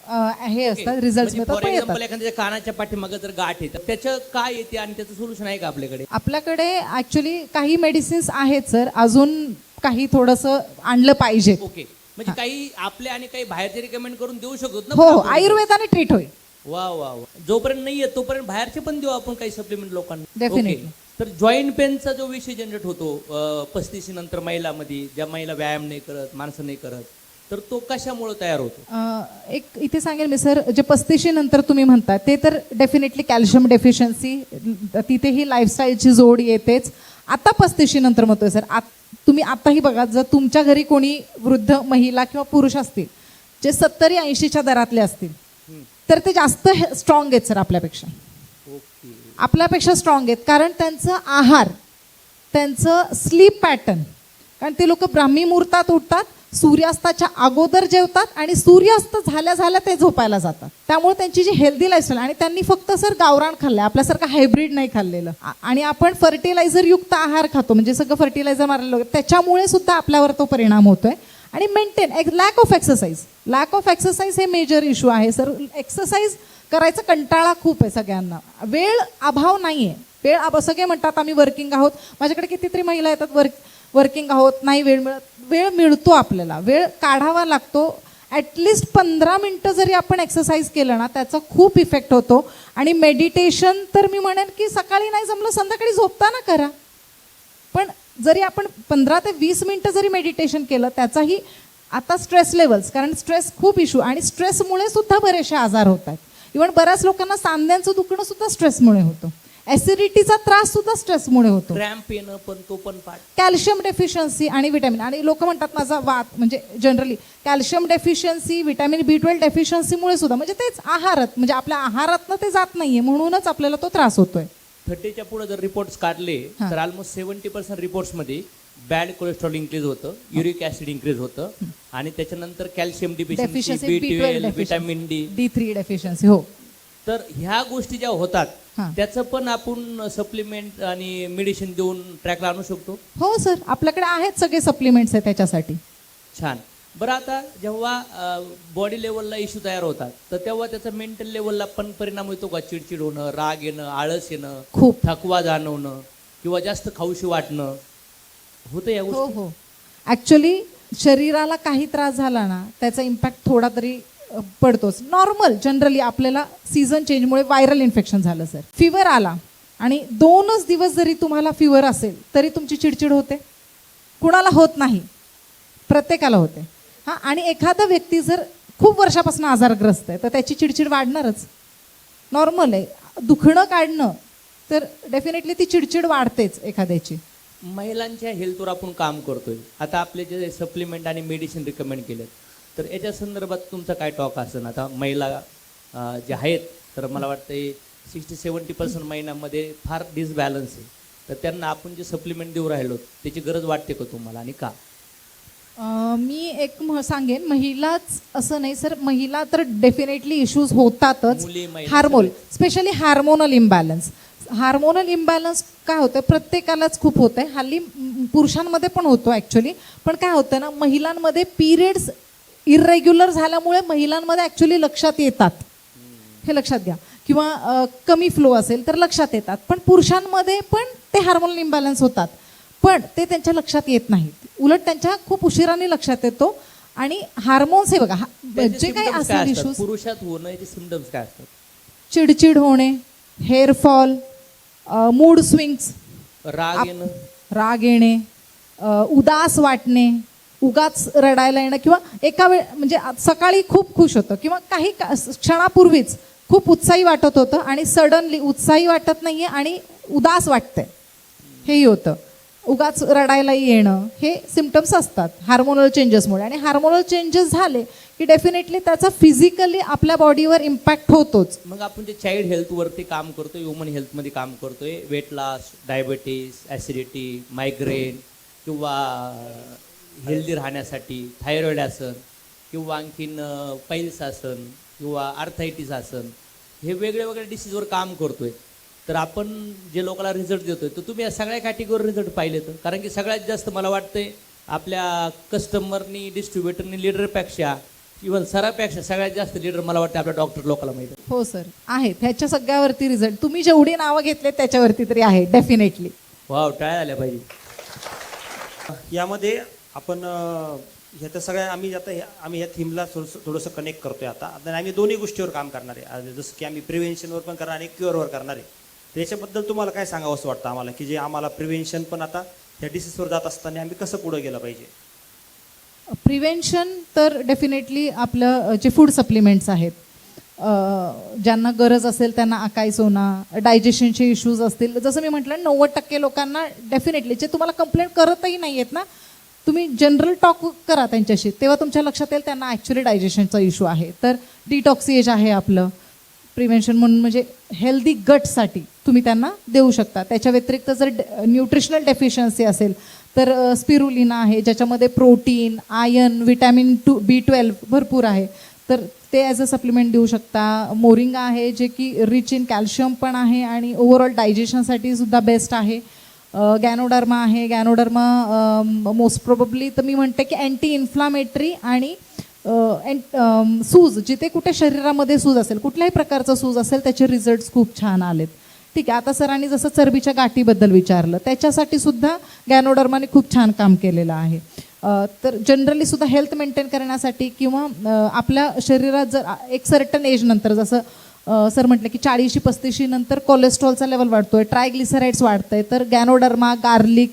हे असतात, रिझल्ट मिळतात, पण येतात. एखाद्या कानाच्या पाठीमागं जर गाठ आहे तर त्याचं काय येते आणि त्याचं सोल्युशन आहे का आपल्याकडे? आपल्याकडे ऍक्च्युली काही मेडिसिन्स आहेत सर, अजून काही थोडंसं आणलं पाहिजे. ओके. म्हणजे काही आपले आणि काही बाहेरचे रिकमेंड करून देऊ शकतो ना? हो, आयुर्वेदाने ट्रीट होईल. वा वा वा. जोपर्यंत नाही येत तोपर्यंत बाहेरचे पण देऊ आपण काही सप्लिमेंट लोकांना. Definitely. Okay. तर जॉईंट पेनचा जो विषय जनरेट होतो 35 नंतर महिलामध्ये, ज्या महिला व्यायाम नाही करत, माणसं नाही करत, तर तो कशामुळे तयार होतो? एक इथे सांगेल मी सर, जे 35 नंतर तुम्ही म्हणता ते तर डेफिनेटली कॅल्शियम डेफिशियन्सी, तिथेही लाईफस्टाईलची जोड येतेच. आता 35 नंतर म्हणतोय सर, तुम्ही आताही बघा, जर तुमच्या घरी कोणी वृद्ध महिला किंवा पुरुष असतील जे 70-80च्या दरातले असतील, तर ते जास्त स्ट्रॉंग आहेत सर आपल्यापेक्षा. आपल्यापेक्षा स्ट्रॉंग आहेत, कारण त्यांचं आहार, त्यांचं स्लीप पॅटर्न, कारण ते लोक ब्राह्मी मुहूर्तात उठतात, सूर्यास्ताच्या अगोदर जेवतात आणि सूर्यास्त झाल्या झाल्या ते झोपायला जातात. त्यामुळे त्यांची जी हेल्दी लाईफस्टाईल, आणि त्यांनी फक्त सर गावरान खाल्लंय, आपल्यासारखं हायब्रिड नाही खाल्लेलं. आणि आपण फर्टिलायझर युक्त आहार खातो, म्हणजे सगळं फर्टिलायझर मारलेलं, त्याच्यामुळे सुद्धा आपल्यावर तो परिणाम होतोय. आणि मेंटेन लॅक ऑफ एक्सरसाइज हे मेजर इश्यू आहे सर. एक्सरसाइज करायचा कंटाळा खूप आहे सगळ्यांना, वेळ अभाव नाहीये. वेळ अभाव, सगळे म्हणतात आम्ही वर्किंग आहोत, माझ्याकडे कितीतरी महिला येतात वर्किंग आहोत, नाही वेळ मिळत. वेळ मिळतो आपल्याला, वेळ काढावा लागतो. ॲटलिस्ट 15 मिनटं जरी आपण एक्सरसाइज केलं ना, त्याचा खूप इफेक्ट होतो. आणि मेडिटेशन तर मी म्हणेन की सकाळी नाही जमलं संध्याकाळी झोपताना करा, पण जरी आपण 15 ते 20 मिनटं जरी मेडिटेशन केलं, त्याचाही आता स्ट्रेस लेवल्स, कारण स्ट्रेस खूप इश्यू, आणि स्ट्रेसमुळे सुद्धा बरेचसे आजार होत आहेत. इव्हन बऱ्याच लोकांना सांध्यांचं दुखणं सुद्धा स्ट्रेसमुळे होतं, ॲसिडिटीचा त्रास सुद्धा स्ट्रेसमुळे होतो, क्रॅम्प येणं पण तो पण पाठ, कॅल्शियम डेफिशियन्सी आणि विटॅमिन. आणि लोक म्हणतात माझा वात, म्हणजे generally calcium deficiency, vitamin B12 डेफिशियन्सीमुळे सुद्धा, म्हणजे तेच आहारात, म्हणजे आपल्या आहारातनं ते जात नाहीये, म्हणूनच आपल्याला तो त्रास होतोय. 30च्या पुढे जर रिपोर्ट्स काढले तर ऑलमोस्ट 70% रिपोर्ट्समध्ये बॅड कोलेस्ट्रॉल इन्क्रीज होतं, युरिक ऍसिड इन्क्रीज होतं, आणि त्याच्यानंतर calcium deficiency, B12, vitamin D3 deficiency. हो, तर ह्या गोष्टी ज्या होतात त्याचं पण आपण सप्लिमेंट आणि मेडिसिन देऊन ट्रॅकला आणू शकतो. हो सर, आपल्याकडे आहेत सगळे सप्लिमेंट्स आहेत त्याच्यासाठी. छान. बरं, आता जेव्हा बॉडी लेवलला इश्यू तयार होतात तर तेव्हा त्याचा मेंटल लेवलला पण परिणाम होतो का? चिडचिड होणं, राग येणं, आळस येणं, खूप थकवा जाणवणं किंवा जास्त खाऊशी वाटणं होतं या हो गोष्टी? हो. ॲक्च्युली शरीराला काही त्रास झाला ना, त्याचा इम्पॅक्ट थोडा तरी पडतोच. नॉर्मल जनरली आपल्याला सीझन चेंजमुळे व्हायरल इन्फेक्शन झालं सर, फिवर आला आणि 2च दिवस जरी तुम्हाला फिवर असेल तरी तुमची चिडचिड होते. कुणाला होत नाही, प्रत्येकाला होते. हां, आणि एखादा व्यक्ती जर खूप वर्षापासून आजारग्रस्त आहे तर त्याची चिडचिड वाढणारच, नॉर्मल आहे. दुखणं काढणं तर डेफिनेटली ती चिडचिड वाढतेच एखाद्याची. महिलांच्या हेल्थवर आपण काम करतोय. आता आपले जे सप्लिमेंट आणि मेडिसिन रिकमेंड केलेत, तर याच्या संदर्भात तुमचा काय टॉक असेल? आता महिला जे आहेत, तर मला वाटतं 60-70% महिन्यामध्ये फार डिसबॅलन्स आहे, तर त्यांना आपण जे सप्लिमेंट देऊ राहिलो त्याची गरज वाटते का तुम्हाला आणि का? मी एक सांगेन, महिलाच असं नाही सर, महिला तर डेफिनेटली इश्यूज होतातच. मुली, महिला hormone, specially hormonal imbalance. Hormonal imbalance काय होतं, प्रत्येकालाच खूप होतं आहे. हल्ली पुरुषांमध्ये पण होतो ॲक्च्युली. पण काय होतं ना, महिलांमध्ये पिरियड्स इरेग्युलर झाल्यामुळे महिलांमध्ये ॲक्च्युली लक्षात येतात, हे लक्षात घ्या. किंवा कमी फ्लो असेल तर लक्षात येतात. पण पुरुषांमध्ये पण ते हार्मोनल इम्बॅलन्स होतात, पण ते त्यांच्या लक्षात येत नाहीत. उलट त्यांच्या खूप उशिराने लक्षात येतो. आणि हार्मोन्स हे बघा, जे काही असेल इश्यूज, पुरुषात होणं याचे सिम्पटम्स काय असतात? चिडचिड होणे, हेअरफॉल, मूड स्विंग्स, राग येणे, उदास वाटणे, उगाच रडायला येणं, किंवा एका वेळ म्हणजे सकाळी खूप खुश होतं किंवा काही क्षणापूर्वीच खूप उत्साही वाटत होतं आणि सडनली उत्साही वाटत नाहीये आणि उदास वाटतंय, हेही होतं. उगाच रडायलाही येणं, हे सिम्पटम्स असतात हार्मोनल चेंजेसमुळे. आणि हार्मोनल चेंजेस झाले की डेफिनेटली त्याचा फिजिकली आपल्या बॉडीवर इम्पॅक्ट होतोच. मग आपण जे चाइल्ड हेल्थवरती काम करतोय, ह्युमन हेल्थमध्ये काम करतोय, weight loss, diabetes, acidity, migraine, किंवा हेल्दी राहण्यासाठी थायरॉइड आसन, किंवा आणखीन पाईल्स आसन, किंवा आर्थायटिस आसन, हे वेगळे वेगळे डिसीजवर काम करतोय. तर आपण जे लोकांना रिझल्ट देतोय, तर तुम्ही या सगळ्या कॅटेगोरी रिझल्ट पाहिले तर? कारण की सगळ्यात जास्त मला वाटतंय आपल्या कस्टमरनी, डिस्ट्रीब्युटरनी, लीडरपेक्षा, इव्हन सरापेक्षा सगळ्यात जास्त लीडर मला वाटतं आपल्या डॉक्टर लोकांना माहिती आहे. हो सर, आहेत ह्याच्या सगळ्यावरती रिझल्ट. तुम्ही जेवढी नावं घेतले त्याच्यावरती तरी आहे डेफिनेटली. वाव, टाळ्या आल्या पाहिजे. यामध्ये आपण ह्या सगळ्या आम्ही या थीमला थोडंसं कनेक्ट करतोय आता. आम्ही दोन्ही गोष्टीवर काम करणार आहे, जसं की आम्ही प्रिव्हेन्शनवर पण करणार आणि क्युअरवर करणार आहे. त्याच्याबद्दल तुम्हाला काय सांगावं असं वाटतं आम्हाला, की जे आम्हाला प्रिव्हेन्शन पण आता ह्या डिसीजवर जात असताना आम्ही कसं पुढे गेलं पाहिजे? प्रिव्हेन्शन तर डेफिनेटली आपलं जे फूड सप्लिमेंट्स आहेत, ज्यांना गरज असेल त्यांना अकाई सोना, डायजेशनचे इश्यूज असतील, जसं मी म्हटलं 90% लोकांना डेफिनेटली, जे तुम्हाला कंप्लेंट करतही नाही आहेत ना, तुम्ही जनरल टॉक करा त्यांच्याशी, तेव्हा तुमच्या लक्षात येईल त्यांना ॲक्च्युली डायजेशनचा इश्यू आहे. तर डिटॉक्सिएज आहे आपलं प्रिव्हेन्शन म्हणून, म्हणजे हेल्दी गटसाठी तुम्ही त्यांना देऊ शकता. त्याच्या व्यतिरिक्त जर न्यूट्रिशनल डेफिशियन्सी असेल तर स्पिरुलिना आहे, ज्याच्यामध्ये प्रोटीन, आयर्न, विटॅमिन B12 भरपूर आहे, तर ते ॲज अ सप्लिमेंट देऊ शकता. मोरिंगा आहे, जे की रिच इन कॅल्शियम पण आहे आणि ओव्हरऑल डायजेशनसाठी सुद्धा बेस्ट आहे. गॅनोडर्मा आहे, गॅनोडर्मा मोस्ट प्रोबेबली तर मी म्हणते की अँटी इन्फ्लामेटरी आणि सूज, जिथे कुठे शरीरामध्ये सूज असेल, कुठल्याही प्रकारचं सूज असेल, त्याचे रिझल्ट्स खूप छान आलेत. ठीक आहे, आता सरांनी जसं चरबीच्या गाठीबद्दल विचारलं, त्याच्यासाठी सुद्धा गॅनोडर्माने खूप छान काम केलेलं आहे. तर जनरली सुद्धा हेल्थ मेंटेन करण्यासाठी किंवा आपल्या शरीरात जर एक सर्टन एज नंतर, जसं सर म्हटलं की 40-35 नंतर कोलेस्ट्रॉलचा लेवल वाढतोय, ट्रायग्लिसराइड्स वाढतंय, तर गॅनोडर्मा, गार्लिक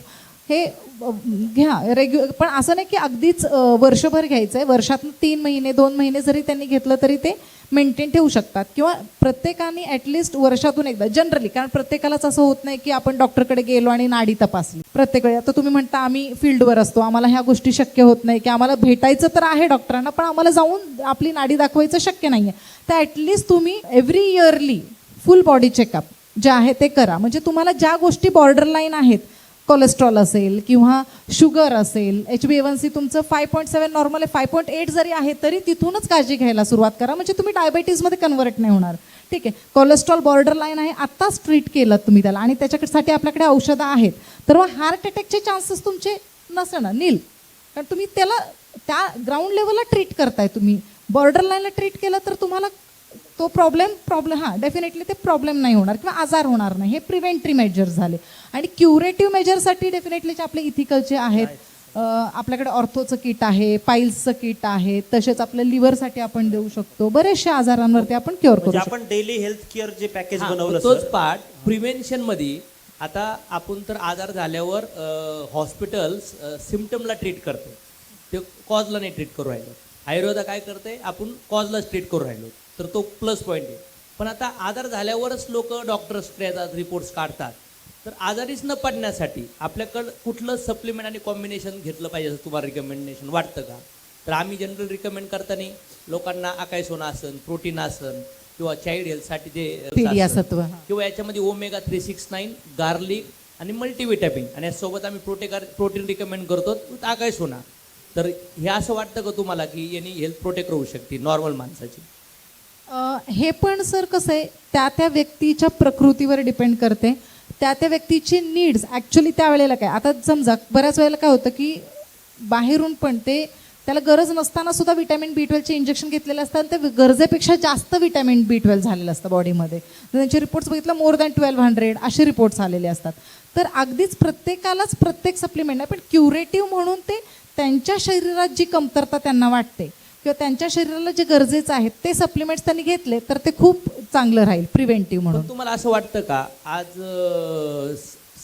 हे घ्या पण असं नाही की अगदीच वर्षभर घ्यायचं आहे. वर्षातून 3 महिने 2 महिने जरी त्यांनी घेतलं तरी ते मेंटेन ठेवू शकतात. किंवा प्रत्येकाने ॲटलिस्ट वर्षातून एकदा जनरली, कारण प्रत्येकालाच असं होत नाही की आपण डॉक्टरकडे गेलो आणि नाडी तपासली प्रत्येक वेळी. आता तुम्ही म्हणता आम्ही फील्डवर असतो, आम्हाला ह्या गोष्टी शक्य होत नाही, की आम्हाला भेटायचं तर आहे डॉक्टरांना, पण आम्हाला जाऊन आपली नाडी दाखवायचं शक्य नाही आहे. तर ॲटलिस्ट तुम्ही एव्हरी इयरली फुल बॉडी चेकअप जे आहे ते करा. म्हणजे तुम्हाला ज्या गोष्टी बॉर्डरलाईन आहेत, कोलेस्ट्रॉल असेल किंवा शुगर असेल, HbA1c तुमचं 5.7 नॉर्मल आहे, 5.8 जरी आहे तरी तिथूनच काळजी घ्यायला सुरुवात करा, म्हणजे तुम्ही डायबेटीजमध्ये कन्वर्ट नाही होणार. ठीक आहे, कोलेस्ट्रॉल बॉर्डर लाईन आहे, आत्ताच ट्रीट केलं तुम्ही त्याला आणि त्याच्यासाठी आपल्याकडे औषधं आहेत, तर मग हार्ट अटॅकचे चान्सेस तुमचे नसणं नील, कारण तुम्ही त्याला त्या ग्राउंड लेवलला ट्रीट करताय. तुम्ही बॉर्डर लाईनला ट्रीट केलं तर तुम्हाला तो प्रॉब्लेम हां डेफिनेटली ते प्रॉब्लेम नाही होणार किंवा आजार होणार नाही. हे प्रिव्हेंटरी मेजर्स झाले. आणि क्युरेटिव्ह मेजरसाठी डेफिनेटली जे आपले इथिकलचे आहेत, आपल्याकडे ऑर्थोचं किट आहे, पाईल्सचं किट आहे, तसेच आपल्या लिव्हरसाठी आपण देऊ शकतो. बरेचशा आजारांवरती आपण क्युअर करू म्हणजे शकतो. आपण डेली हेल्थ केअर जे पॅकेज हा, बनवलं तोच सर, पार्ट प्रिव्हेन्शन मध्ये. आता आपण तर आजार झाल्यावर हॉस्पिटल्स सिम्पटमला ट्रीट करते, ते कॉजला नाही ट्रीट करू राहिलो. आयुर्वेदा काय करते, आपण कॉजलाच ट्रीट करू राहिलो, तर तो प्लस पॉईंट आहे. पण आता आजार झाल्यावरच लोक डॉक्टर्सकडे येतात, रिपोर्ट्स काढतात. तर आजारीच न पडण्यासाठी आपल्याकडं कुठलं सप्लिमेंट आणि कॉम्बिनेशन घेतलं पाहिजे असं तुम्हाला रिकमेंडेशन वाटतं का? तर आम्ही जनरल रिकमेंड करताना लोकांना आकाय सोना आसन, प्रोटीन आसन किंवा चाइल्ड हेल्थसाठी जे पीडिया आसन, सत्व. किंवा याच्यामध्ये ओमेगा 369, गार्लिक आणि मल्टीविटॅमिन, आणि यासोबत आम्ही प्रोटीन रिकमेंड करतो आकाय सोना. तर हे असं वाटतं का तुम्हाला की यांनी हेल्थ प्रोटेक्ट होऊ शकते नॉर्मल माणसाची? हे पण सर कसं आहे, त्या त्या व्यक्तीच्या प्रकृतीवर डिपेंड करते, त्या त्या व्यक्तीची नीड्स ॲक्च्युली त्यावेळेला काय. आता समजा बऱ्याच वेळेला काय होतं की बाहेरून पण ते त्याला गरज नसताना सुद्धा विटॅमिन B12चे इंजेक्शन घेतलेले असतात, ते गरजेपेक्षा जास्त विटॅमिन B12 झालेलं असतं बॉडीमध्ये. त्यांचे रिपोर्ट्स बघितलं मोर दॅन 1200 असे रिपोर्ट्स आलेले असतात. तर अगदीच प्रत्येकालाच प्रत्येक सप्लिमेंट आहे, पण क्युरेटिव्ह म्हणून ते त्यांच्या शरीरात जी कमतरता त्यांना वाटते किंवा त्यांच्या शरीराला जे गरजेचं आहे ते सप्लिमेंट्स त्यांनी घेतले तर ते खूप चांगलं राहील प्रिव्हेंटिव्ह म्हणून. पण तुम्हाला असं वाटतं का आज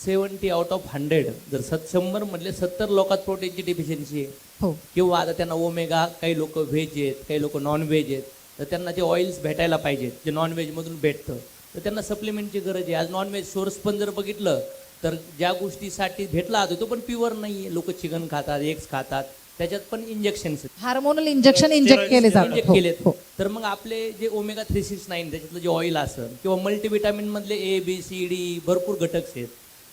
70 आउट ऑफ 100 जर 100 मधले 70 लोकात प्रोटीनची डिफिशियन्सी आहे, हो, किंवा आता त्यांना ओमेगा, काही लोक व्हेज आहेत, काही लोक नॉन व्हेज आहेत, तर त्यांना जे ऑइल्स भेटायला पाहिजेत जे नॉन व्हेजमधून भेटतं, तर त्यांना सप्लिमेंटची गरज आहे. आज नॉन व्हेज सोर्स पण जर बघितलं तर ज्या गोष्टीसाठी भेटला जातो तो पण प्युअर नाही आहे. लोक चिकन खातात, एग्स खातात, त्याच्यात पण इंजेक्शन्स हार्मोनल इंजेक्शन इंजेक्ट केले इंजेक्ट जातात. केलेत. हो. तर मग आपले जे ओमेगा 369 त्याच्यातलं जे ऑइल असेल, किंवा मल्टीविटॅमिन मधले ABCD भरपूर घटक आहेत,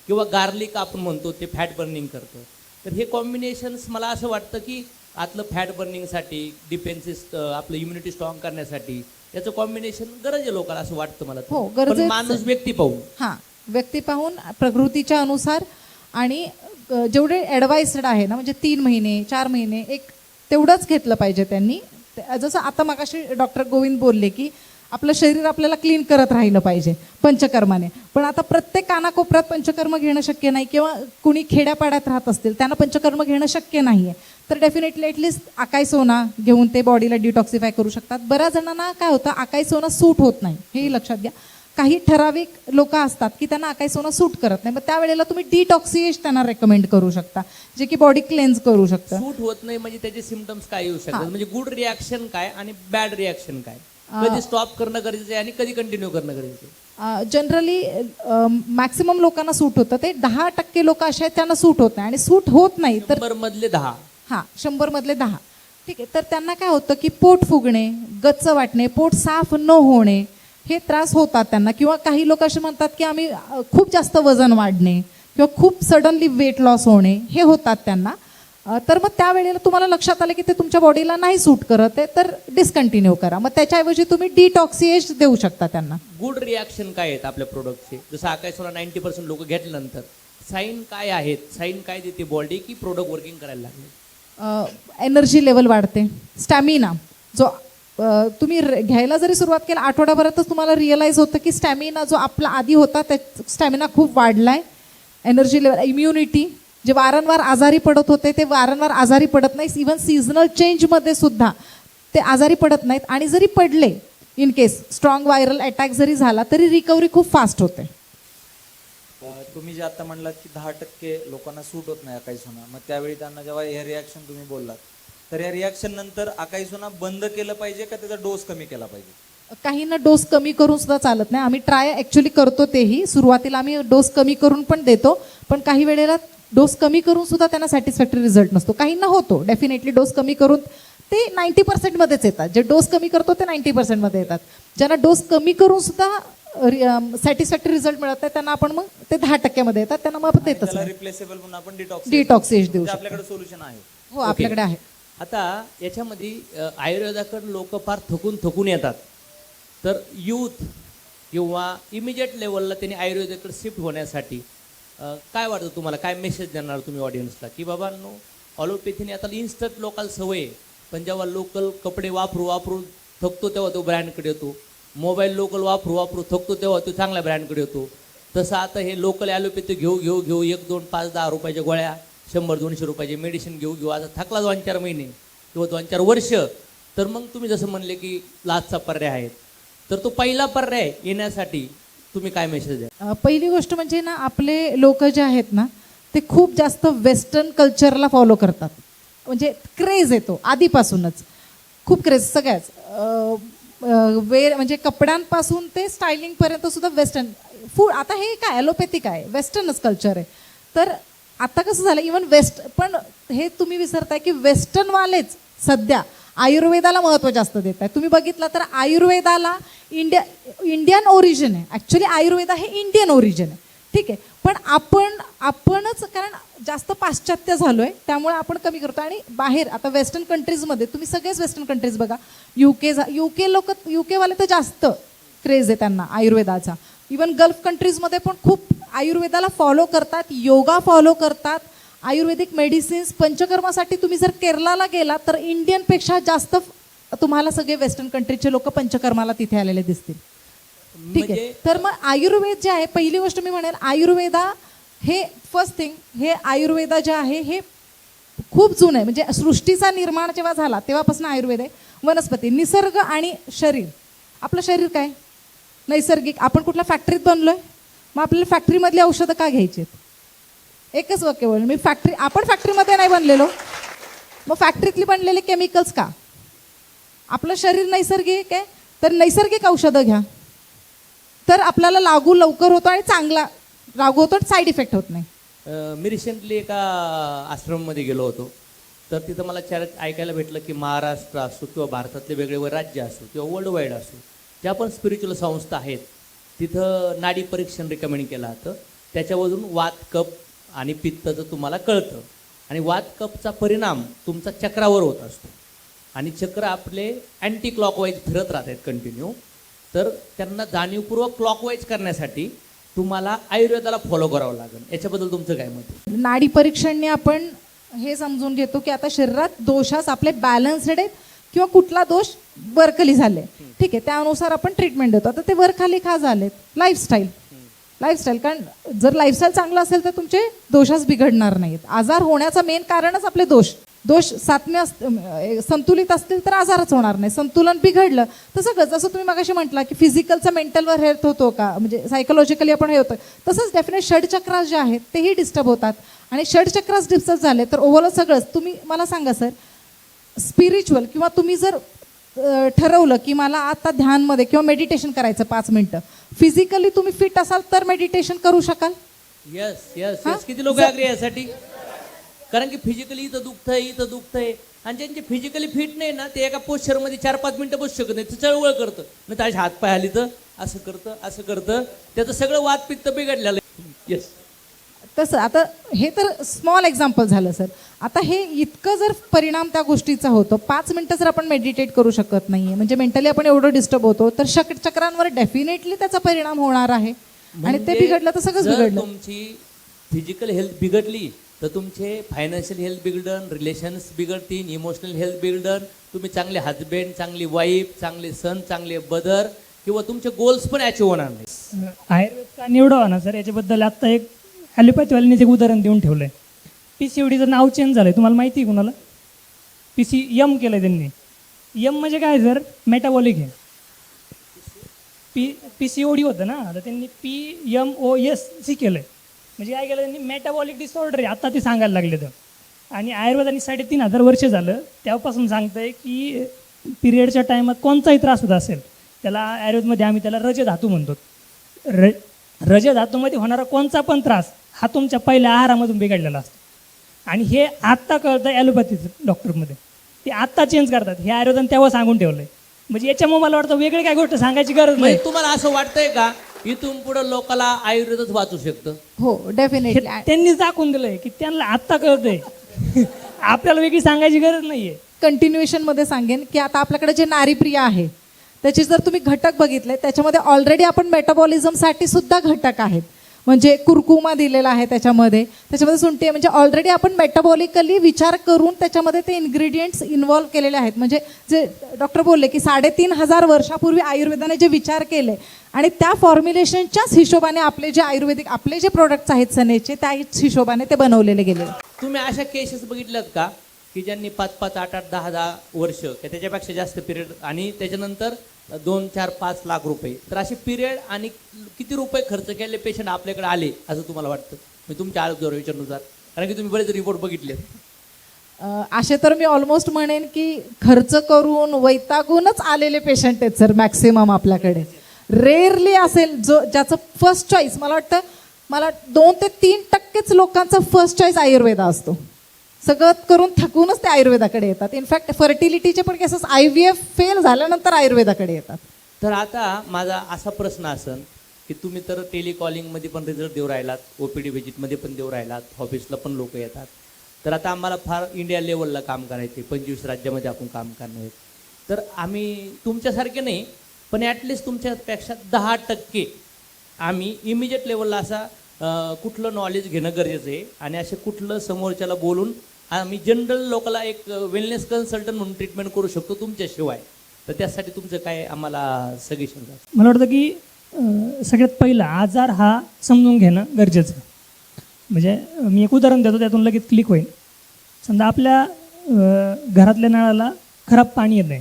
किंवा गार्लिक आपण म्हणतो ते फॅट बर्निंग करतं, तर हे कॉम्बिनेशन्स मला असं वाटतं की आतलं फॅट बर्निंगसाठी, डिफेन्सेस आपलं इम्युनिटी स्ट्रॉंग करण्यासाठी याचं कॉम्बिनेशन गरज आहे लोकांना असं वाटतं मला. हो, पण गरजेचं. माणूस व्यक्ती पाहून. हां, व्यक्ती पाहून प्रकृतीच्या अनुसार आणि जेवढे ॲडवाइस्ड आहे ना, म्हणजे 3 महिने 4 महिने एक तेवढंच घेतलं पाहिजे त्यांनी. जसं आता मगाशी डॉक्टर गोविंद बोलले की आपलं शरीर आपल्याला क्लीन करत राहिलं पाहिजे पंचकर्माने. पण आता प्रत्येक कानाकोपऱ्यात पंचकर्म घेणं शक्य नाही, किंवा कुणी खेड्यापाड्यात राहत असतील त्यांना पंचकर्म घेणं शक्य नाही आहे, तर डेफिनेटली ॲटलिस्ट आकाई सोना घेऊन ते बॉडीला डिटॉक्सिफाय करू शकतात. बऱ्याच जणांना काय होतं, आकाई सोना सूट होत नाही, हेही लक्षात घ्या. काही ठराविक लोक असतात की त्यांना आकाई सोना सूट करत नाही, मग त्यावेळेला तुम्ही डिटॉक्सिएश त्यांना रेकमेंड करू शकता, जे की बॉडी क्लेन्स करू शकतं. सूट होत नाही म्हणजे त्याचे सिम्पटम्स काय येऊ शकतात, म्हणजे गुड रिॲक्शन काय आणि बॅड रिॲक्शन काय, कधी स्टॉप करणं गरजेचं आहे आणि कधी कंटिन्यू करणं गरजेचं आहे? जनरली मॅक्सिमम लोकांना सूट होतं, ते 10% लोक असे आहेत त्यांना सूट होत नाही. आणि सूट होत नाही तर 100 मधले 10. हां, 100 मधले 10. ठीक आहे, तर त्यांना काय होतं की पोट फुगणे, गच्च वाटणे, पोट साफ न होणे हे त्रास होतात त्यांना. किंवा काही लोक असे म्हणतात की आम्ही खूप जास्त वजन वाढणे किंवा खूप सडनली वेट लॉस होणे हे होतात त्यांना. तर मग त्यावेळेला तुम्हाला लक्षात आलं की ते तुमच्या बॉडीला नाही सूट करत आहे तर डिस्कंटिन्यू करा. मग त्याच्याऐवजी तुम्ही डिटॉक्सिएश देऊ शकता त्यांना. गुड रिॲक्शन काय आहेत आपल्या प्रोडक्टचे? जसं आकाश सोना 90% लोक घेतल्यानंतर साईन काय आहेत, साईन काय देते बॉडी की प्रोडक्ट वर्किंग करायला लागले? एनर्जी लेवल वाढते, स्टॅमिना जो तुम्ही घ्यायला जरी सुरुवात केली आठवड्याभरातच तुम्हाला रिअलाइज होतं की स्टॅमिना जो आपला आधी होता त्या स्टॅमिना खूप वाढलाय. एनर्जी लेवल, इम्युनिटी, जे वारंवार आजारी पडत होते ते वारंवार आजारी पडत नाही. इव्हन सीझनल चेंजमध्ये सुद्धा ते आजारी पडत नाहीत, आणि जरी पडले in case strong viral attack जरी झाला तरी रिकव्हरी खूप फास्ट होते. तुम्ही जे आता म्हणलात की 10% लोकांना सूट होत नाही आकाई सोना, मग त्यावेळी त्यांना जेव्हा हे रिॲक्शन तुम्ही बोललात तर या रिॲक्शन नंतर आकाई सोना बंद केलं पाहिजे का त्याचा डोस कमी केला पाहिजे? काहींना डोस कमी करून सुद्धा चालत नाही. आम्ही ट्राय ॲक्च्युली करतो, तेही सुरुवातीला आम्ही डोस कमी करून पण देतो, पण काही वेळेला डोस कमी करून सुद्धा त्यांना सॅटिस्फॅक्टरी रिझल्ट नसतो. काहींना होतो डेफिनेटली डोस कमी करून, ते 90% मध्येच येतात. जे डोस कमी करतो ते 90% मध्ये येतात. ज्यांना डोस कमी करून सुद्धा सॅटिस्फॅक्टरी रिझल्ट मिळत नाही त्यांना आपण मग ते 10% मध्ये येतात, त्यांना मग आपण देतच नाही. रिप्लेसेबल म्हणून आपण डिटॉक्सिएश देऊ शकतो. आपल्याकडे सोल्युशन आहे. हो, आपल्याकडे आहे. आता याच्यामध्ये आयुर्वेदाकडे लोक फार थकून येतात, तर यूथ किंवा इमिजिएट लेवलला त्यांनी आयुर्वेदाकडे शिफ्ट होण्यासाठी काय वाटतं तुम्हाला? काय मेसेज देणार तुम्ही ऑडियन्सला की बाबांनो, ऑलोपॅथीने आता इन्स्टंट लोकल सवय आहे, पण जेव्हा लोकल कपडे वापरू थकतो तेव्हा तो ब्रँडकडे येतो, मोबाईल लोकल वापरू थकतो तेव्हा तो चांगल्या ब्रँडकडे येतो. तसं आता हे लोकल ॲलोपॅथी घेऊ 1, 2, 5, 10 रुपयाच्या गोळ्या 100-200 रुपयाचे मेडिसिन घेऊ आता थकला 2-4 महिने किंवा 2-4 वर्ष, तर मग तुम्ही जसं म्हणले की लाचचा पर्याय आहेत, तर तो पहिला पर्याय येण्यासाठी तुम्ही काय मेसेज द्या? पहिली गोष्ट म्हणजे ना, आपले लोक जे आहेत ना, ते खूप जास्त वेस्टर्न कल्चरला फॉलो करतात. म्हणजे क्रेज येतो आधीपासूनच, खूप क्रेज सगळ्याच म्हणजे कपड्यांपासून ते स्टायलिंगपर्यंत सुद्धा वेस्टर्न फूड. आता हे काय ॲलोपॅथिक आहे, वेस्टर्नच कल्चर आहे. तर आता कसं झालं, इवन वेस्ट पण हे तुम्ही विसरताय की वेस्टर्नवालेच सध्या आयुर्वेदाला महत्त्व जास्त देत आहे. तुम्ही बघितलं तर आयुर्वेदाला इंडियन ओरिजिन आहे. ॲक्च्युली आयुर्वेदा हे इंडियन ओरिजिन आहे, ठीक आहे. पण आपणच कारण जास्त पाश्चात्य झालो आहे, त्यामुळे आपण कमी करतो. आणि बाहेर आता वेस्टर्न कंट्रीजमध्ये तुम्ही सगळेच वेस्टर्न कंट्रीज बघा, युकेवाले तर जास्त क्रेज आहे त्यांना आयुर्वेदाचा. इवन गल्फ कंट्रीजमध्ये पण खूप आयुर्वेदाला फॉलो करतात, योगा फॉलो करतात, आयुर्वेदिक मेडिसिन्स. पंचकर्मासाठी तुम्ही जर केरलाला गेला तर इंडियनपेक्षा जास्त तुम्हाला सगळे वेस्टर्न कंट्रीचे लोक पंचकर्माला तिथे आलेले दिसतील, ठीक आहे. तर मग आयुर्वेद जे आहे, पहिली गोष्ट मी म्हणेल आयुर्वेदा हे फर्स्ट थिंग, हे आयुर्वेदा जे आहे हे खूप जुनं आहे. म्हणजे सृष्टीचा निर्माण जेव्हा झाला तेव्हापासून आयुर्वेद आहे. वनस्पती, निसर्ग आणि शरीर. आपलं शरीर काय नैसर्गिक. आपण कुठल्या फॅक्टरीत बनलोय, मग आपल्याला फॅक्टरीमधली औषधं का घ्यायची? एकच वाक्य बोल मी, आपण फॅक्टरीमध्ये नाही बनलेलो, मग फॅक्टरीतली बनलेले केमिकल्स का? आपलं शरीर नैसर्गिक आहे, तर नैसर्गिक औषधं घ्या, तर आपल्याला लागू लवकर होतो आणि चांगला लागू होतो, साईड इफेक्ट होत नाही. मी रिसेंटली एका आश्रममध्ये गेलो होतो, तर तिथं मला ऐकायला भेटलं की महाराष्ट्र असो किंवा भारतातले वेगवेगळे राज्य असो किंवा वर्ल्ड वाईड असो, ज्या पण स्पिरिच्युअल संस्था आहेत, तिथं नाडी परीक्षण रिकमेंड केलं जातं. त्याच्यावरून वात, कफ आणि पित्ताचं तुम्हाला कळतं. आणि वात कफचा परिणाम तुमचा चक्रावर होत असतो, आणि चक्र आपले अँटी क्लॉकवाईज फिरत राहत आहेत कंटिन्यू. तर त्यांना जाणीवपूर्वक क्लॉकवाईज करण्यासाठी तुम्हाला आयुर्वेदाला फॉलो करावं लागेल. याच्याबद्दल तुमचं काय मत आहे? नाडी परीक्षणने आपण हे समजून घेतो की आता शरीरात दोषास आपले बॅलन्सड आहेत किंवा कुठला दोष वरखाली झाले, ठीक आहे, त्यानुसार आपण ट्रीटमेंट देतो. आता ते वरखाली का झालेत? लाईफस्टाईल. कारण जर लाईफस्टाईल चांगलं असेल तर तुमचे दोषाच बिघडणार नाहीत. आजार होण्याचं मेन कारणच आपले दोष सात्म्य संतुलित असतील तर आजारच होणार नाही. संतुलन बिघडलं तर सगळं, जसं तुम्ही मगाशी म्हटला की फिजिकलचा मेंटलवर हेल्थ होतो का, म्हणजे सायकोलॉजिकली आपण हे होतं, तसंच डेफिनेट षडचक्रास जे आहेत तेही डिस्टर्ब होतात. आणि षडचक्रास डिस्टर्ब झाले तर ओव्हरऑल सगळंच. तुम्ही मला सांगा सर, स्पिरिच्युअल किंवा तुम्ही जर ठरवलं की मला आता ध्यानमध्ये किंवा मेडिटेशन करायचं 5 मिनिटं, फिजिकली तुम्ही फिट असाल तर मेडिटेशन करू शकाल. यस. किती लोक ॲग्री यासाठी? कारण की फिजिकली इथं दुखतंय आणि ज्यांचे फिजिकली फिट नाही ना, ते एका पोश्चरमध्ये 4-5 मिनिटं बसू शकत नाही. ते चळवळ करतं, नाही त्याचे हातपाय आली तर असं करतं, त्याचं सगळं वात पित्त बिघडलेलं. येस. तसं आता हे तर स्मॉल एक्झाम्पल झालं सर. आता हे इतकं जर परिणाम त्या गोष्टीचा होतो, 5 मिनिटं जर आपण मेडिटेट करू शकत नाहीये, म्हणजे मेंटली आपण एवढं डिस्टर्ब होतो, तर चक्रांवर डेफिनेटली त्याचा परिणाम होणार आहे. आणि ते बिघडलं तर सगळंच बिघडलं. तुमची फिजिकल हेल्थ बिघडली तर तुमचे फायनान्शियल हेल्थ बिघडन, रिलेशन्स बिघडतील, इमोशनल हेल्थ बिघडन, तुम्ही चांगले हजबंड, चांगली वाईफ, चांगले सन, चांगले बदर किंवा तुमचे गोल्स पण अचीव होणार नाही. आयुर्वेद का निवडावा ना सर, याच्याबद्दल आता एक ॲलोपॅथीवाल्यांनी एक उदाहरण देऊन ठेवलं आहे. PCODचं नाव चेंज झालं आहे, तुम्हाला माहिती आहे कुणाला? PCM केलं आहे त्यांनी. यम म्हणजे काय सर? मेटाबॉलिक आहे. PCOD होतं ना, आता त्यांनी PMOS केलं आहे. म्हणजे काय केलं त्यांनी? मेटाबॉलिक डिसऑर्डर आहे, आता ते सांगायला लागले. तर आणि आयुर्वेदाने 3500 वर्ष झालं तेव्हापासून सांगतंय की पिरियडच्या टायमात कोणताही त्रास होत असेल, त्याला आयुर्वेदमध्ये आम्ही त्याला रजधातू म्हणतो. रजधातूमध्ये होणारा कोणता पण त्रास हा तुमच्या पहिल्या आहारामधून बिघडलेला असतो. आणि हे आत्ता कळतं ॲलोपॅथीचं डॉक्टरमध्ये, ते आत्ता चेंज करतात. हे आयुर्वेदाने तेव्हा सांगून ठेवलं आहे. म्हणजे याच्यामुळे मला वाटतं वेगळी काय गोष्ट सांगायची गरज नाही. तुम्हाला असं वाटतंय का इथून पुढे लोकांना आयुर्वेदच वाचू शकतं? हो, डेफिनेटली. त्यांनीच दाखवून दिलंय की त्यांना आत्ता कळतंय. आपल्याला वेगळी सांगायची गरज नाहीये. कंटिन्युएशनमध्ये सांगेन की आता आपल्याकडे जे नारीप्रिया आहे त्याचे जर तुम्ही घटक बघितले, त्याच्यामध्ये ऑलरेडी आपण मेटाबॉलिझमसाठी सुद्धा घटक आहेत. म्हणजे कुरकुमा दिलेला आहे त्याच्यामध्ये सुंठी आहे. म्हणजे ऑलरेडी आपण मेटाबॉलिकली विचार करून त्याच्यामध्ये ते इन्ग्रेडियंट्स इन्व्हॉल्व केलेले आहेत. म्हणजे जे डॉक्टर बोलले की 3500 वर्षापूर्वी आयुर्वेदाने जे विचार केले आणि त्या फॉर्म्युलेशनच्याच हिशोबाने आपले जे आयुर्वेदिक आपले जे प्रोडक्ट्स आहेत सनेचे, त्याच हिशोबाने ते बनवलेले गेले. तुम्ही अशा केसेस बघितल्यात का की ज्यांनी 5-5, 8-8, 10-10 वर्ष किंवा त्याच्यापेक्षा जास्त पिरियड आणि त्याच्यानंतर 2, 4, 5 लाख रुपये, तर असे पिरियड आणि किती रुपये खर्च केलेले पेशंट आपल्याकडे आले असं तुम्हाला वाटतं? मी तुमच्या ऑब्झर्वेशननुसार, कारण की तुम्ही बरेच रिपोर्ट बघितले. असे तर मी ऑलमोस्ट म्हणेन की खर्च करून वैतागूनच आलेले पेशंट आहेत सर मॅक्सिमम आपल्याकडे. रेअरली असेल जो ज्याचं फर्स्ट चॉईस, मला 2 ते 3% लोकांचा फर्स्ट चॉईस आयुर्वेदा असतो. सगळं करून थकूनच ते आयुर्वेदाकडे येतात. इनफॅक्ट फर्टिलिटीचे पण केसेस IVF फेल झाल्यानंतर आयुर्वेदाकडे येतात. तर आता माझा असा प्रश्न असेल की तुम्ही तर टेलिकॉलिंगमध्ये पण रिझल्ट देऊ राहिलात, OPD व्हिजिटमध्ये पण देऊ राहिलात, ऑफिसला पण लोक येतात. तर आता आम्हाला फार इंडिया लेवलला काम करायचे, 25 राज्यामध्ये आपण काम करणार आहेत. तर आम्ही तुमच्यासारखे नाही, पण ॲटलिस्ट तुमच्यापेक्षा 10% आम्ही इमिजिएट लेवलला असा कुठलं नॉलेज घेणं गरजेचं आहे आणि असे कुठलं समोरच्याला बोलून आम्ही जनरल लोकांना एक वेलनेस कन्सल्टंट म्हणून ट्रीटमेंट करू शकतो तुमच्याशिवाय. तर त्यासाठी तुमचं काय आम्हाला सजेशन आहे? मला वाटतं की सगळ्यात पहिला आजार हा समजून घेणं गरजेचं आहे. म्हणजे मी एक उदाहरण देतो, त्यातून लगेच क्लिक होईल. समजा आपल्या घरातल्या नळाला खराब पाणी येत नाही,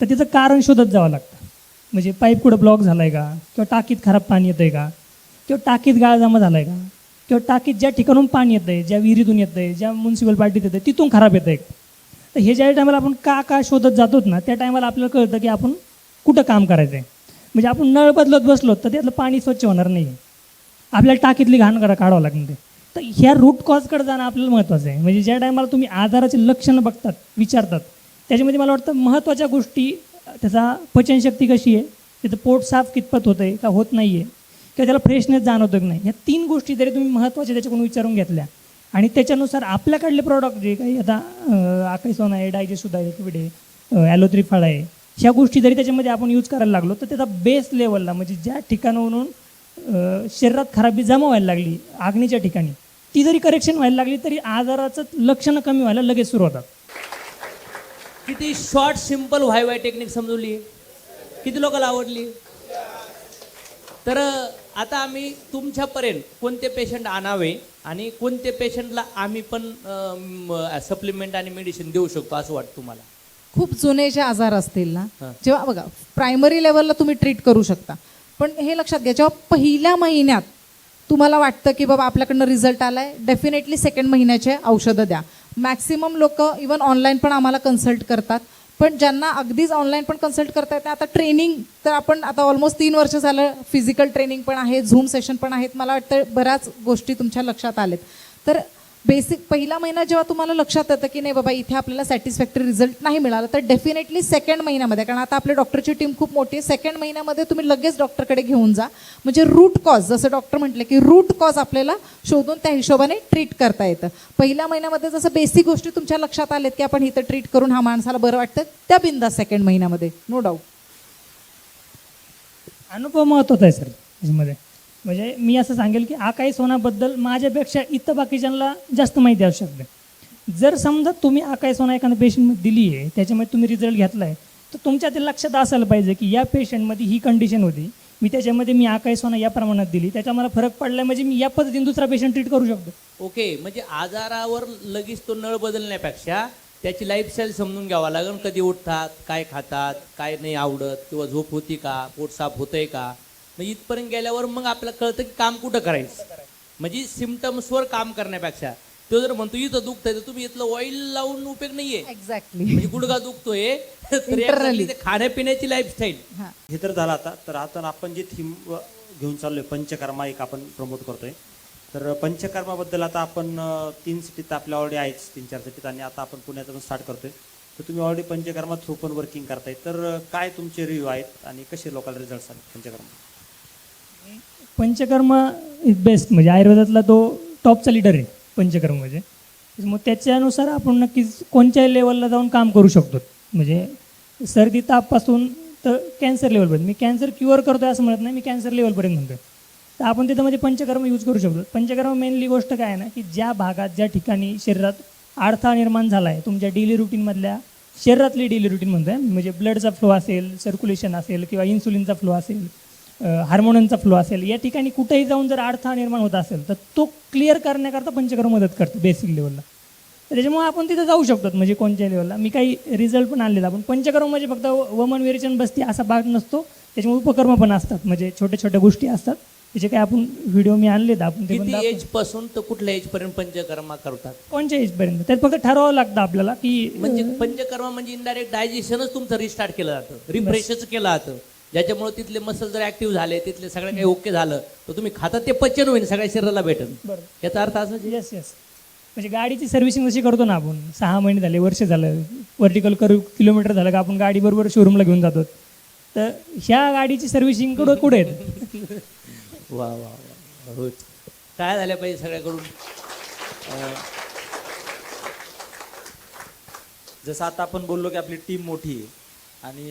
तर त्याचं कारण शोधत जावं लागतं. म्हणजे पाईप कुठं ब्लॉक झाला आहे का, किंवा टाकीत खराब पाणी येतं आहे का, किंवा टाकीत गाळ जमा झाला आहे का, किंवा टाकीत ज्या ठिकाणून पाणी येतं आहे, ज्या विहिरीतून येतं आहे, ज्या म्युन्सिपल पार्टीत येतं आहे तिथून खराब येतं आहे. तर हे ज्या टायमाला आपण का शोधत जातोत ना, त्या टायमाला आपल्याला कळतं की आपण कुठं काम करायचं आहे. म्हणजे आपण नळ बदलत बसलो तर त्यातलं पाणी स्वच्छ होणार नाही, आपल्याला टाकीतली घाण काढावं लागणार ते. तर ह्या रूट कॉजकडे जाणं आपल्याला महत्त्वाचं आहे. म्हणजे ज्या टायमाला तुम्ही आजाराचे लक्षणं बघतात, विचारतात, त्याच्यामध्ये मला वाटतं महत्त्वाच्या गोष्टी, त्याचा पचनशक्ती कशी आहे, त्याचं पोट साफ कितपत होतं आहे का होत नाही आहे, किंवा त्याला फ्रेशनेस जाणवतो की नाही, ह्या 3 गोष्टी जरी तुम्ही महत्त्वाच्या त्याच्याकडून विचारून घेतल्या आणि त्याच्यानुसार आपल्याकडले प्रॉडक्ट जे काही आता आकाईसोना आहे, डायजेस्ट आहे, लिक्विड आहे, ॲलोथ्रिफाड आहे, ह्या गोष्टी जरी त्याच्यामध्ये आपण यूज करायला लागलो तर त्याचा बेस लेवलला, म्हणजे ज्या ठिकाणावरून शरीरात खराबी जमा व्हायला लागली आग्नीच्या ठिकाणी, ती जरी करेक्शन व्हायला लागली तरी आजाराचं लक्षणं कमी व्हायला लगेच सुरू होतात. किती शॉर्ट सिंपल वाय टेक्निक समजवली, किती लोकांना आवडली. तर आता आम्ही तुमच्यापर्यंत कोणते पेशंट आणावे आणि कोणते पेशंटला आम्ही पण सप्लिमेंट आणि मेडिसिन देऊ शकतो असं वाटतं तुम्हाला? खूप जुने जे आजार असतील ना, जेव्हा बघा प्रायमरी लेवलला तुम्ही ट्रीट करू शकता, पण हे लक्षात घ्या, जेव्हा पहिल्या महिन्यात तुम्हाला वाटतं की बाबा आपल्याकडनं रिझल्ट आलाय, डेफिनेटली 2nd महिन्याचे औषधं द्या. मॅक्सिमम लोक इवन ऑनलाईन पण आम्हाला कन्सल्ट करतात, पण ज्यांना अगदीच ऑनलाईन पण कन्सल्ट करता येते, आता ट्रेनिंग तर आपण आता ऑलमोस्ट 3 वर्ष झालं, फिजिकल ट्रेनिंग पण आहे, झूम सेशन पण आहेत, मला वाटतं बऱ्याच गोष्टी तुमच्या लक्षात आलेत. तर बेसिक पहिला महिना जेव्हा तुम्हाला लक्षात येतं की नाही बाबा इथे आपल्याला सॅटिस्फॅक्टरी रिझल्ट नाही मिळाला, तर डेफिनेटली 2nd महिन्यामध्ये, कारण आता आपल्या डॉक्टरची टीम खूप मोठी आहे, 2nd महिन्यामध्ये तुम्ही लगेच डॉक्टरकडे घेऊन जा. म्हणजे रूट कॉज, जसं डॉक्टर म्हटलं की रूट कॉज आपल्याला शोधून त्या हिशोबाने ट्रीट करता येतं. पहिल्या महिन्यामध्ये जसं बेसिक गोष्टी तुमच्या लक्षात आल्यात की आपण इथं ट्रीट करून हा माणसाला बरं वाटतं, त्या बिंदास 2nd महिन्यामध्ये, नो डाऊट. अनुभव महत्त्वाचा आहे सर त्याच्यामध्ये. म्हणजे मी असं सांगेल की आकाईसोनाबद्दल माझ्यापेक्षा इतर बाकीच्यांना जास्त माहिती असू शकते. जर समजा तुम्ही आकाईसोना एखाद्या पेशंटमध्ये दिली आहे, त्याच्यामध्ये तुम्ही रिझल्ट घेतला आहे, तर तुमच्या ते लक्षात असायला पाहिजे की या पेशंटमध्ये ही कंडिशन होती, मी आकाईसोना या प्रमाणात दिली, त्याचा मला फरक पडला, म्हणजे मी या पद्धतीने दुसरा पेशंट ट्रीट करू शकतो. ओके, म्हणजे आजारावर लगेच तो नळ बदलण्यापेक्षा त्याची लाईफस्टाईल समजून घ्यावा लागेल. कधी उठतात, काय खातात, काय नाही आवडत, किंवा झोप होती का, पोट साफ होतंय का, मग इथपर्यंत गेल्यावर मग आपल्याला कळतं की काम कुठं करायचं. म्हणजे सिम्टम्सवर काम करण्यापेक्षा तो जर म्हणतो इथं दुखतंय तर तुम्ही इथलं ऑइल लावून उपयोग नाहीये. एक्झॅक्टली. म्हणजे गुडघा दुखतोय तर exactly ते खाण्यापिण्याची लाईफस्टाईल. हे तर झालं आता. तर आता आपण जे थीम घेऊन चाललोय, पंचकर्मा एक आपण प्रमोट करतोय. तर पंचकर्माबद्दल आता आपण 3 सिटीत आपल्या ऑलरेडी आहेच, 3-4 सिटीत, आणि आता आपण पुण्यातून स्टार्ट करतोय. तर तुम्ही ऑलरेडी पंचकर्मा थ्रू पण वर्किंग करताय, तर काय तुमचे रिव्ह्यू आहेत आणि कसे लोकांना रिझल्ट आले पंचकर्मा? पंचकर्म इज बेस्ट, म्हणजे आयुर्वेदातला तो टॉपचा लीडर आहे पंचकर्म. म्हणजे मग त्याच्यानुसार आपण नक्कीच कोणत्याही लेवलला जाऊन काम करू शकतो. म्हणजे सर्दी तापपासून तर कॅन्सर लेवलपर्यंत. मी कॅन्सर क्युअर करतोय असं म्हणत नाही, मी कॅन्सर लेवलपर्यंत म्हणतोय. तर आपण तिथं म्हणजे पंचकर्म यूज करू शकतो. पंचकर्म मेनली गोष्ट काय आहे ना, की ज्या भागात ज्या ठिकाणी शरीरात अडथळा निर्माण झाला आहे तुमच्या डेली रुटीनमधल्या, शरीरातली डेली रुटीन म्हणतोय, म्हणजे ब्लडचा फ्लो असेल, सर्क्युलेशन असेल, किंवा इन्सुलिनचा फ्लो असेल, हार्मोनचा फ्लो असेल, या ठिकाणी कुठेही जाऊन जर अडथळा निर्माण होत असेल तर तो क्लिअर करण्याकरता पंचकर्म मदत करतो बेसिक लेवलला. तर त्याच्यामुळे आपण तिथे जाऊ शकतो, म्हणजे कोणत्या लेवलला. मी काही रिझल्ट पण आणलेत. आपण पंचकर्म म्हणजे फक्त वमन विरेचन बसती असा भाग नसतो, त्याच्यामुळे उपकर्म पण असतात, म्हणजे छोट्या छोट्या गोष्टी असतात. त्याचे काय आपण व्हिडिओ मी आणलेत, आपण ते पण किती दाखवू. एज पासून तर कुठल्या एज पर्यंत पंचकर्मा करतात? कोणत्या एजपर्यंत त्यात फक्त ठरवावं लागतं आपल्याला की म्हणजे पंचकर्मा म्हणजे इनडायरेक्ट डायजेशनच तुमचं रिस्टार्ट केलं जातं, रिफ्रेशच केलं जातं, ज्याच्यामुळे तिथले मसल जर ऍक्टिव्ह झाले, तिथले सगळं काही ओके झालं, तर तुम्ही खाता ते पचन होईल, सगळ्या शरीराला भेटेल. बरोबर. याचा अर्थ असं येस येस, म्हणजे गाडीची सर्व्हिसिंग जशी करतो ना आपण, 6 महिने झाले, वर्ष झालं, वर्टिकल किलोमीटर झालं का आपण गाडी बरोबर शोरूमला घेऊन जातो, तर ह्या गाडीची सर्व्हिसिंग कुठे येते? वा वा वा, हो. काय झालं पाहिजे सगळ्याकडून? जसं आता आपण बोललो की आपली टीम मोठी आहे आणि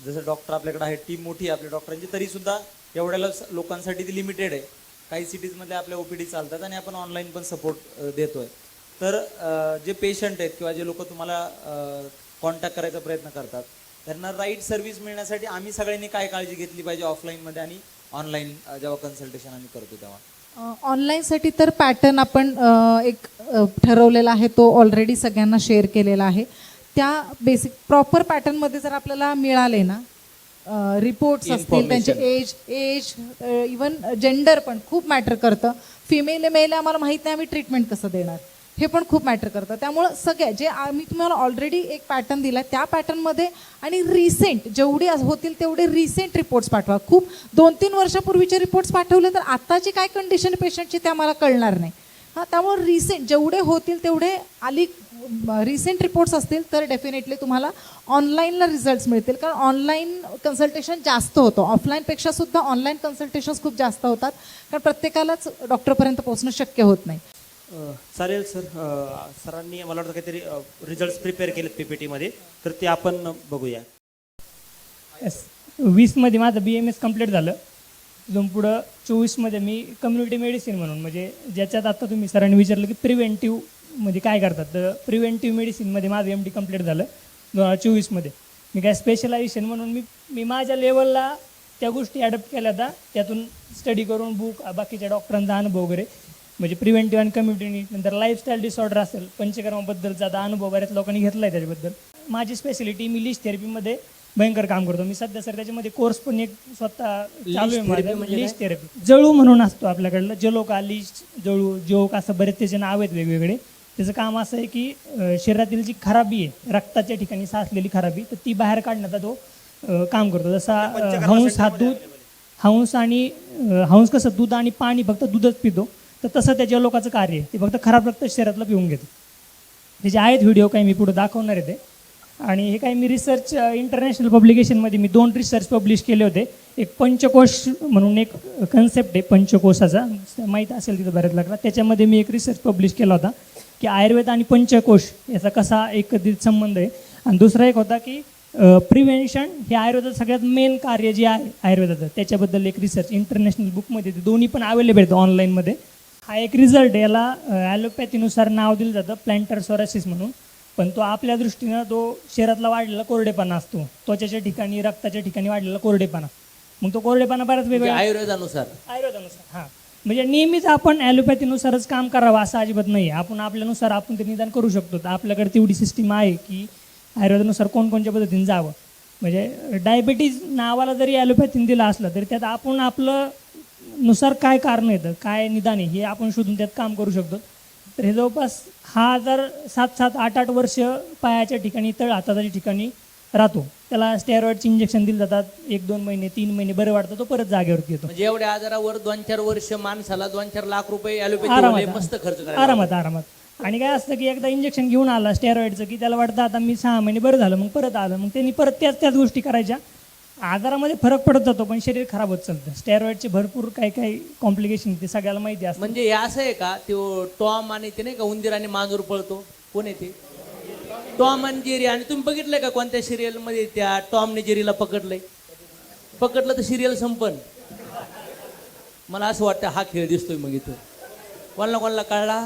जसं डॉक्टर आपल्याकडे आहे, टीम मोठी आहे आपल्या डॉक्टरांची, तरी सुद्धा एवढ्याला लोकांसाठी ती लिमिटेड आहे. काही सिटीजमध्ये आपल्या ओपीडी चालतात आणि आपण ऑनलाईन पण सपोर्ट देतोय. तर जे पेशंट आहेत किंवा जे लोक तुम्हाला कॉन्टॅक्ट करायचा प्रयत्न करतात, त्यांना राईट सर्व्हिस मिळण्यासाठी आम्ही सगळ्यांनी काय काळजी घेतली पाहिजे ऑफलाईनमध्ये आणि ऑनलाईन जेव्हा कन्सल्टेशन आम्ही करतो तेव्हा? ऑनलाईनसाठी तर पॅटर्न आपण एक ठरवलेला आहे, तो ऑलरेडी सगळ्यांना शेअर केलेला आहे. त्या बेसिक प्रॉपर पॅटर्नमध्ये जर आपल्याला मिळाले ना रिपोर्ट्स असतील, त्यांचे एज इवन जेंडर पण खूप मॅटर करतं. फिमेल मेल आम्हाला माहीत नाही, आम्ही ट्रीटमेंट कसं देणार हे पण खूप मॅटर करतं. त्यामुळं सगळ्या जे आम्ही तुम्हाला ऑलरेडी एक पॅटर्न दिला त्या पॅटर्नमध्ये आणि रिसेंट जेवढे होतील तेवढे रिसेंट रिपोर्ट्स पाठवा. खूप 2-3 वर्षापूर्वीचे रिपोर्ट्स पाठवले तर आत्ताची काय कंडिशन पेशंटची ते आम्हाला कळणार नाही. हां, त्यामुळे रिसेंट जेवढे होतील तेवढे रिसेंट रिपोर्ट्स असतील तर डेफिनेटली तुम्हाला ऑनलाईनला रिझल्ट्स मिळतील. कारण ऑनलाईन कन्सल्टेशन जास्त होतं, ऑफलाईनपेक्षा सुद्धा ऑनलाईन कन्सल्टेशन्स खूप जास्त होतात, कारण प्रत्येकालाच डॉक्टरपर्यंत पोहोचणं शक्य होत नाही. चालेल सर. सरांनी मला वाटतं काहीतरी रिझल्ट प्रिपेअर केलेत PPT-मध्ये, तर ते आपण बघूया. 20मध्ये माझं BMS कंप्लीट झालं. तिथून पुढं 24मध्ये मी कम्युनिटी मेडिसिन म्हणून, म्हणजे ज्याच्यात आता तुम्ही सरांनी विचारलं की प्रिव्हेंटिव्ह म्हणजे काय करतात, तर प्रिव्हेंटिव्ह मेडिसिनमध्ये माझं MD कंप्लीट झालं 2024मध्ये. मी काय स्पेशलायझेशन म्हणून मी माझ्या लेवलला त्या गोष्टी ॲडप्ट केल्या होत्या, त्यातून स्टडी करून बुक, बाकीच्या डॉक्टरांचा अनुभव वगैरे, म्हणजे प्रिव्हेंटिव्ह आणि कम्युनिटी. नंतर लाईफस्टाईल डिसऑर्डर असेल, पंचकर्माबद्दलचा आता अनुभव बऱ्याच लोकांनी घेतला आहे त्याच्याबद्दल. माझी स्पेशालिटी, मी लिस्ट थेरपीमध्ये भयंकर काम करतो. मी सध्या सर त्याच्यामध्ये कोर्स पण एक स्वतः चालू आहे माझा. लिस्ट थेरपी, जळू म्हणून असतो आपल्याकडलं, जलोका, लिस्ट, जळू, जोक, असं बरेच त्याचे नाव आहेत वेगवेगळे. त्याचं काम असं आहे की शरीरातील जी खराबी आहे, रक्ताच्या ठिकाणी साचलेली खराबी, तर ती बाहेर काढण्याचा तो काम करतो. जसा हंस हा दूध, हंस कसं दूध आणि पाणी फक्त दूधच पितो, तर तसं त्या जलोकाचं कार्य आहे, ते फक्त खराब रक्त शरीरातलं पिऊन घेतो. त्याचे आहेत व्हिडिओ काही मी पुढे दाखवणार आहे ते. आणि हे काही मी रिसर्च इंटरनॅशनल पब्लिकेशनमध्ये मी 2 रिसर्च पब्लिश केले होते. एक पंचकोश म्हणून एक कन्सेप्ट आहे पंचकोशाचा, माहीत असेल तिथं बऱ्याच लागला. त्याच्यामध्ये मी एक रिसर्च पब्लिश केला होता की आयुर्वेद आणि पंचकोश याचा कसा एकत्रित संबंध आहे. आणि दुसरा एक होता की प्रिव्हेन्शन हे आयुर्वेदाचं सगळ्यात मेन कार्य जे आहे आयुर्वेदाचं, त्याच्याबद्दल एक रिसर्च इंटरनॅशनल बुकमध्ये, ते दोन्ही पण अवेलेबल आहेत ऑनलाईनमध्ये. हा एक रिझल्ट, याला ॲलोपॅथीनुसार नाव दिलं जातं प्लॅन्टर सोरायसिस म्हणून, पण तो आपल्या दृष्टीनं तो शरीरातला वाढलेला कोरडेपणा असतो, त्वचेच्या ठिकाणी, रक्ताच्या ठिकाणी वाढलेला कोरडेपणा. मग तो कोरडेपणा बऱ्याच वेगळा आयुर्वेदानुसार हां, म्हणजे नेहमीच आपण ॲलोपॅथीनुसारच काम करावं असं अजिबात नाही. आपण आपल्यानुसार आपण ते निदान करू शकतो. तर आपल्याकडे तेवढी सिस्टीम आहे की आयुर्वेदानुसार कोणकोणत्या पद्धतीने जावं. म्हणजे डायबिटीज नावाला जरी ॲलोपॅथीने दिलं असलं तरी त्यात आपण आपलं नुसार काय कारण येतं, काय निदान आहे, हे आपण शोधून त्यात काम करू शकतो. तर हे जवळपास हा जर 7-7, 8-8 वर्ष पायाच्या ठिकाणी, तळ हाताच्या ठिकाणी राहतो. त्याला स्टेरॉइडचे इंजेक्शन दिले जातात. 1-2 महिने, 3 महिने बरं वाटतं, तो परत जागेवरती येतो. म्हणजे एवढ्या आजारावर 2-4 वर्ष माणसाला 2-4 लाख रुपये ॲलोपॅथी मस्त खर्च करायला आरामात. आणि काय असतं की एकदा इंजेक्शन घेऊन आला स्टेरॉइडचं की त्याला वाटतं आता मी 6 महिने बरं झालं, मग परत आलं, मग त्यांनी परत त्याच गोष्टी करायच्या. आजारामध्ये फरक पडत जातो पण शरीर खराब होत चालतं. स्टेरॉइडचे भरपूर काही कॉम्प्लिकेशन ते सगळ्याला माहिती असतं. म्हणजे हे असं आहे का, तो टॉम आणि ते नाही का उंदीर आणि मांजूर पळतो, कोण आहे ते, टॉम आणि जेरी. आणि तुम्ही बघितलंय का कोणत्या सिरियल मध्ये त्या टॉमने जेरीला पकडलं तर सिरियल संपन. मला असं वाटतं हा खेळ दिसतोय मग इथं कोणाला कळला.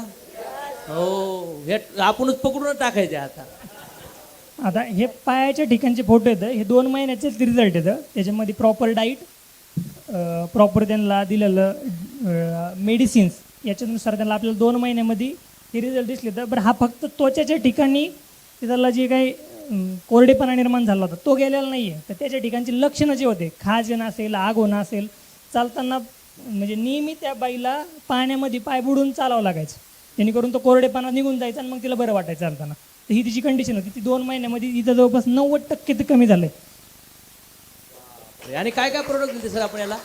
हो, हे आपणच पकडून टाकायचे. आता हे पायाच्या ठिकाणचे फोटो येतं, हे 2 महिन्याचेच रिझल्ट येतं. त्याच्यामध्ये प्रॉपर डाईट, प्रॉपर त्यांना दिलेलं मेडिसिन्स याच्यानुसार त्यांना आपल्याला 2 महिन्यामध्ये हे रिझल्ट दिसले. तर बरं, हा फक्त त्वचेच्या ठिकाणी त्याला जे काही कोरडेपणा निर्माण झाला होता तो गेलेला नाही आहे. तर त्याच्या ठिकाणची लक्षणं जे होते, खाज येणं असेल, आग होणं असेल, चालताना म्हणजे नेहमी त्या बाईला पाण्यामध्ये पाय बुडून चालावं लागायचं, जेणेकरून तो कोरडेपणा निघून जायचा आणि मग तिला बरं वाटायचं चालताना. तर ही तिची कंडिशन होती. ती 2 महिन्यामध्ये इथं जवळपास 90% ते कमी झालं. आणि काय काय प्रोडक्ट दिले सर आपण याला?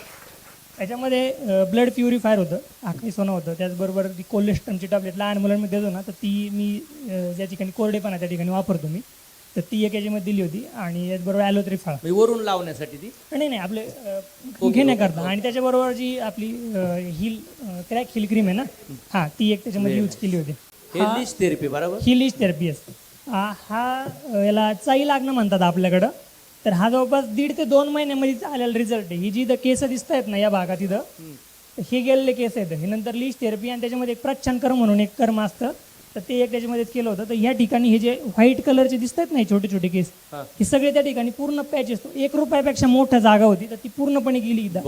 त्याच्यामध्ये ब्लड प्युरिफायर होतं, आखरी सोनं होतं, त्याचबरोबर ती कोलेस्ट्रॉलची टॅब्लेट लहान मुलांमध्ये देतो ना, तर ती मी ज्या ठिकाणी कोरडेपणा त्या ठिकाणी वापरतो मी, तर ती एक याच्यामध्ये दिली होती. आणि याचबरोबर ॲलोथेरी फळा म्हणजे वरून लावण्यासाठी ती? नाही आपले घेण्याकरता. आणि त्याच्याबरोबर जी आपली हिल क्रॅक हिल क्रीम आहे ना, हां, ती एक त्याच्यामध्ये यूज केली होती. हे लिस्ट थेरपी बरोबर? ही लिस्ट थेरपी असते. हा याला चाई लागणं म्हणतात आपल्याकडं. तर हा जवळपास 1.5 ते 2 महिन्यामध्ये आलेला रिझल्ट आहे. ही जी इथं केस दिसत आहेत ना या भागात, इथं हे गेलेले केस आहेत. हे नंतर लिस्ट थेरपी आणि त्याच्यामध्ये एक प्रच्छन कर्म म्हणून एक कर्म असतं, तर ते एक त्याच्यामध्येच केलं होतं. तर ह्या ठिकाणी हे जे व्हाईट कलरचे दिसत आहेत ना छोटे छोटे केस, हे सगळे त्या ठिकाणी पूर्ण पॅच असतो. 1 रुपयापेक्षा मोठ्या जागा होती, तर ती पूर्णपणे गेली इथं.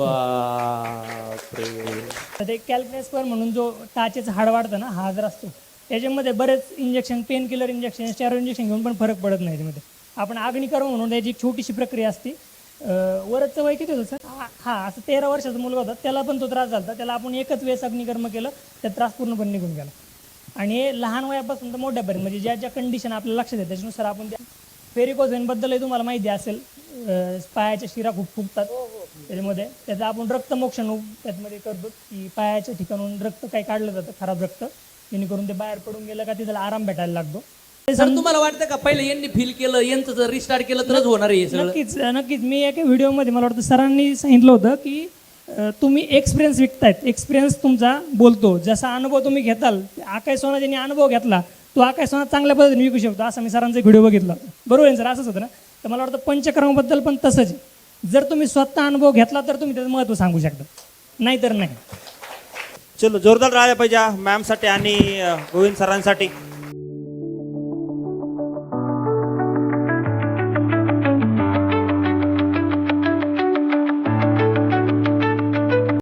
तर ते कॅल्क्रेस्पर म्हणून जो टाचेचं हाड वाढतं ना, हा आजार असतो. त्याच्यामध्ये बरेच injection, pain killer injection, steroid injection घेऊन पण फरक पडत नाही. त्याच्यामध्ये आपण अग्निकर्म म्हणून त्याची एक छोटीशी प्रक्रिया असते. वरचं वय किती होतं सर? हा असं 13 वर्षाचा मुलगा होता, त्याला पण तो त्रास झाला. त्याला आपण एकच वेळेस अग्निकर्म केलं, त्या त्रास पूर्णपणे निघून गेला. आणि हे लहान वयापासून तर मोठ्यापर्यंत म्हणजे ज्या ज्या कंडिशन आपल्याला लक्षात येते त्याच्यानुसार आपण त्या व्हेरिकोझवेनबद्दलही तुम्हाला माहिती असेल. पायाच्या शिरा खूप फुगतात त्याच्यामध्ये, त्याचं आपण रक्तमोक्षण त्यामध्ये करतो, की पायाच्या ठिकाणून रक्त काही काढलं जातं, खराब रक्त, जेणेकरून ते बाहेर पडून गेलं का तिथं आराम भेटायला लागतो. सर तुम्हाला वाटतं का पहिले यांनी फील केलं, यांचं जर रिस्टार्ट केलं तरच होणार आहे हे सगळं? नक्कीच. मी एका व्हिडिओमध्ये मला वाटतं सरांनी सांगितलं होतं की तुम्ही एक्सपिरियन्स विकतायत, एक्सपिरियन्स तुमचा बोलतो. जसा अनुभव तुम्ही घेताल, आकाश सोना ज्यांनी अनुभव घेतला तो आकाश सोना चांगल्या पद्धतीने विकू शकतो, असं मी सरांचा व्हिडिओ बघितला. बरोबर आहे सर, असंच होतं ना? तर मला वाटतं पंचकर्माबद्दल पण तसंच आहे. जर तुम्ही स्वतः अनुभव घेतला तर तुम्ही त्याचं महत्त्व सांगू शकता, नाहीतर नाही. चलो, जोरदार राहायला पाहिजे मॅमसाठी आणि गोविंद सरांसाठी.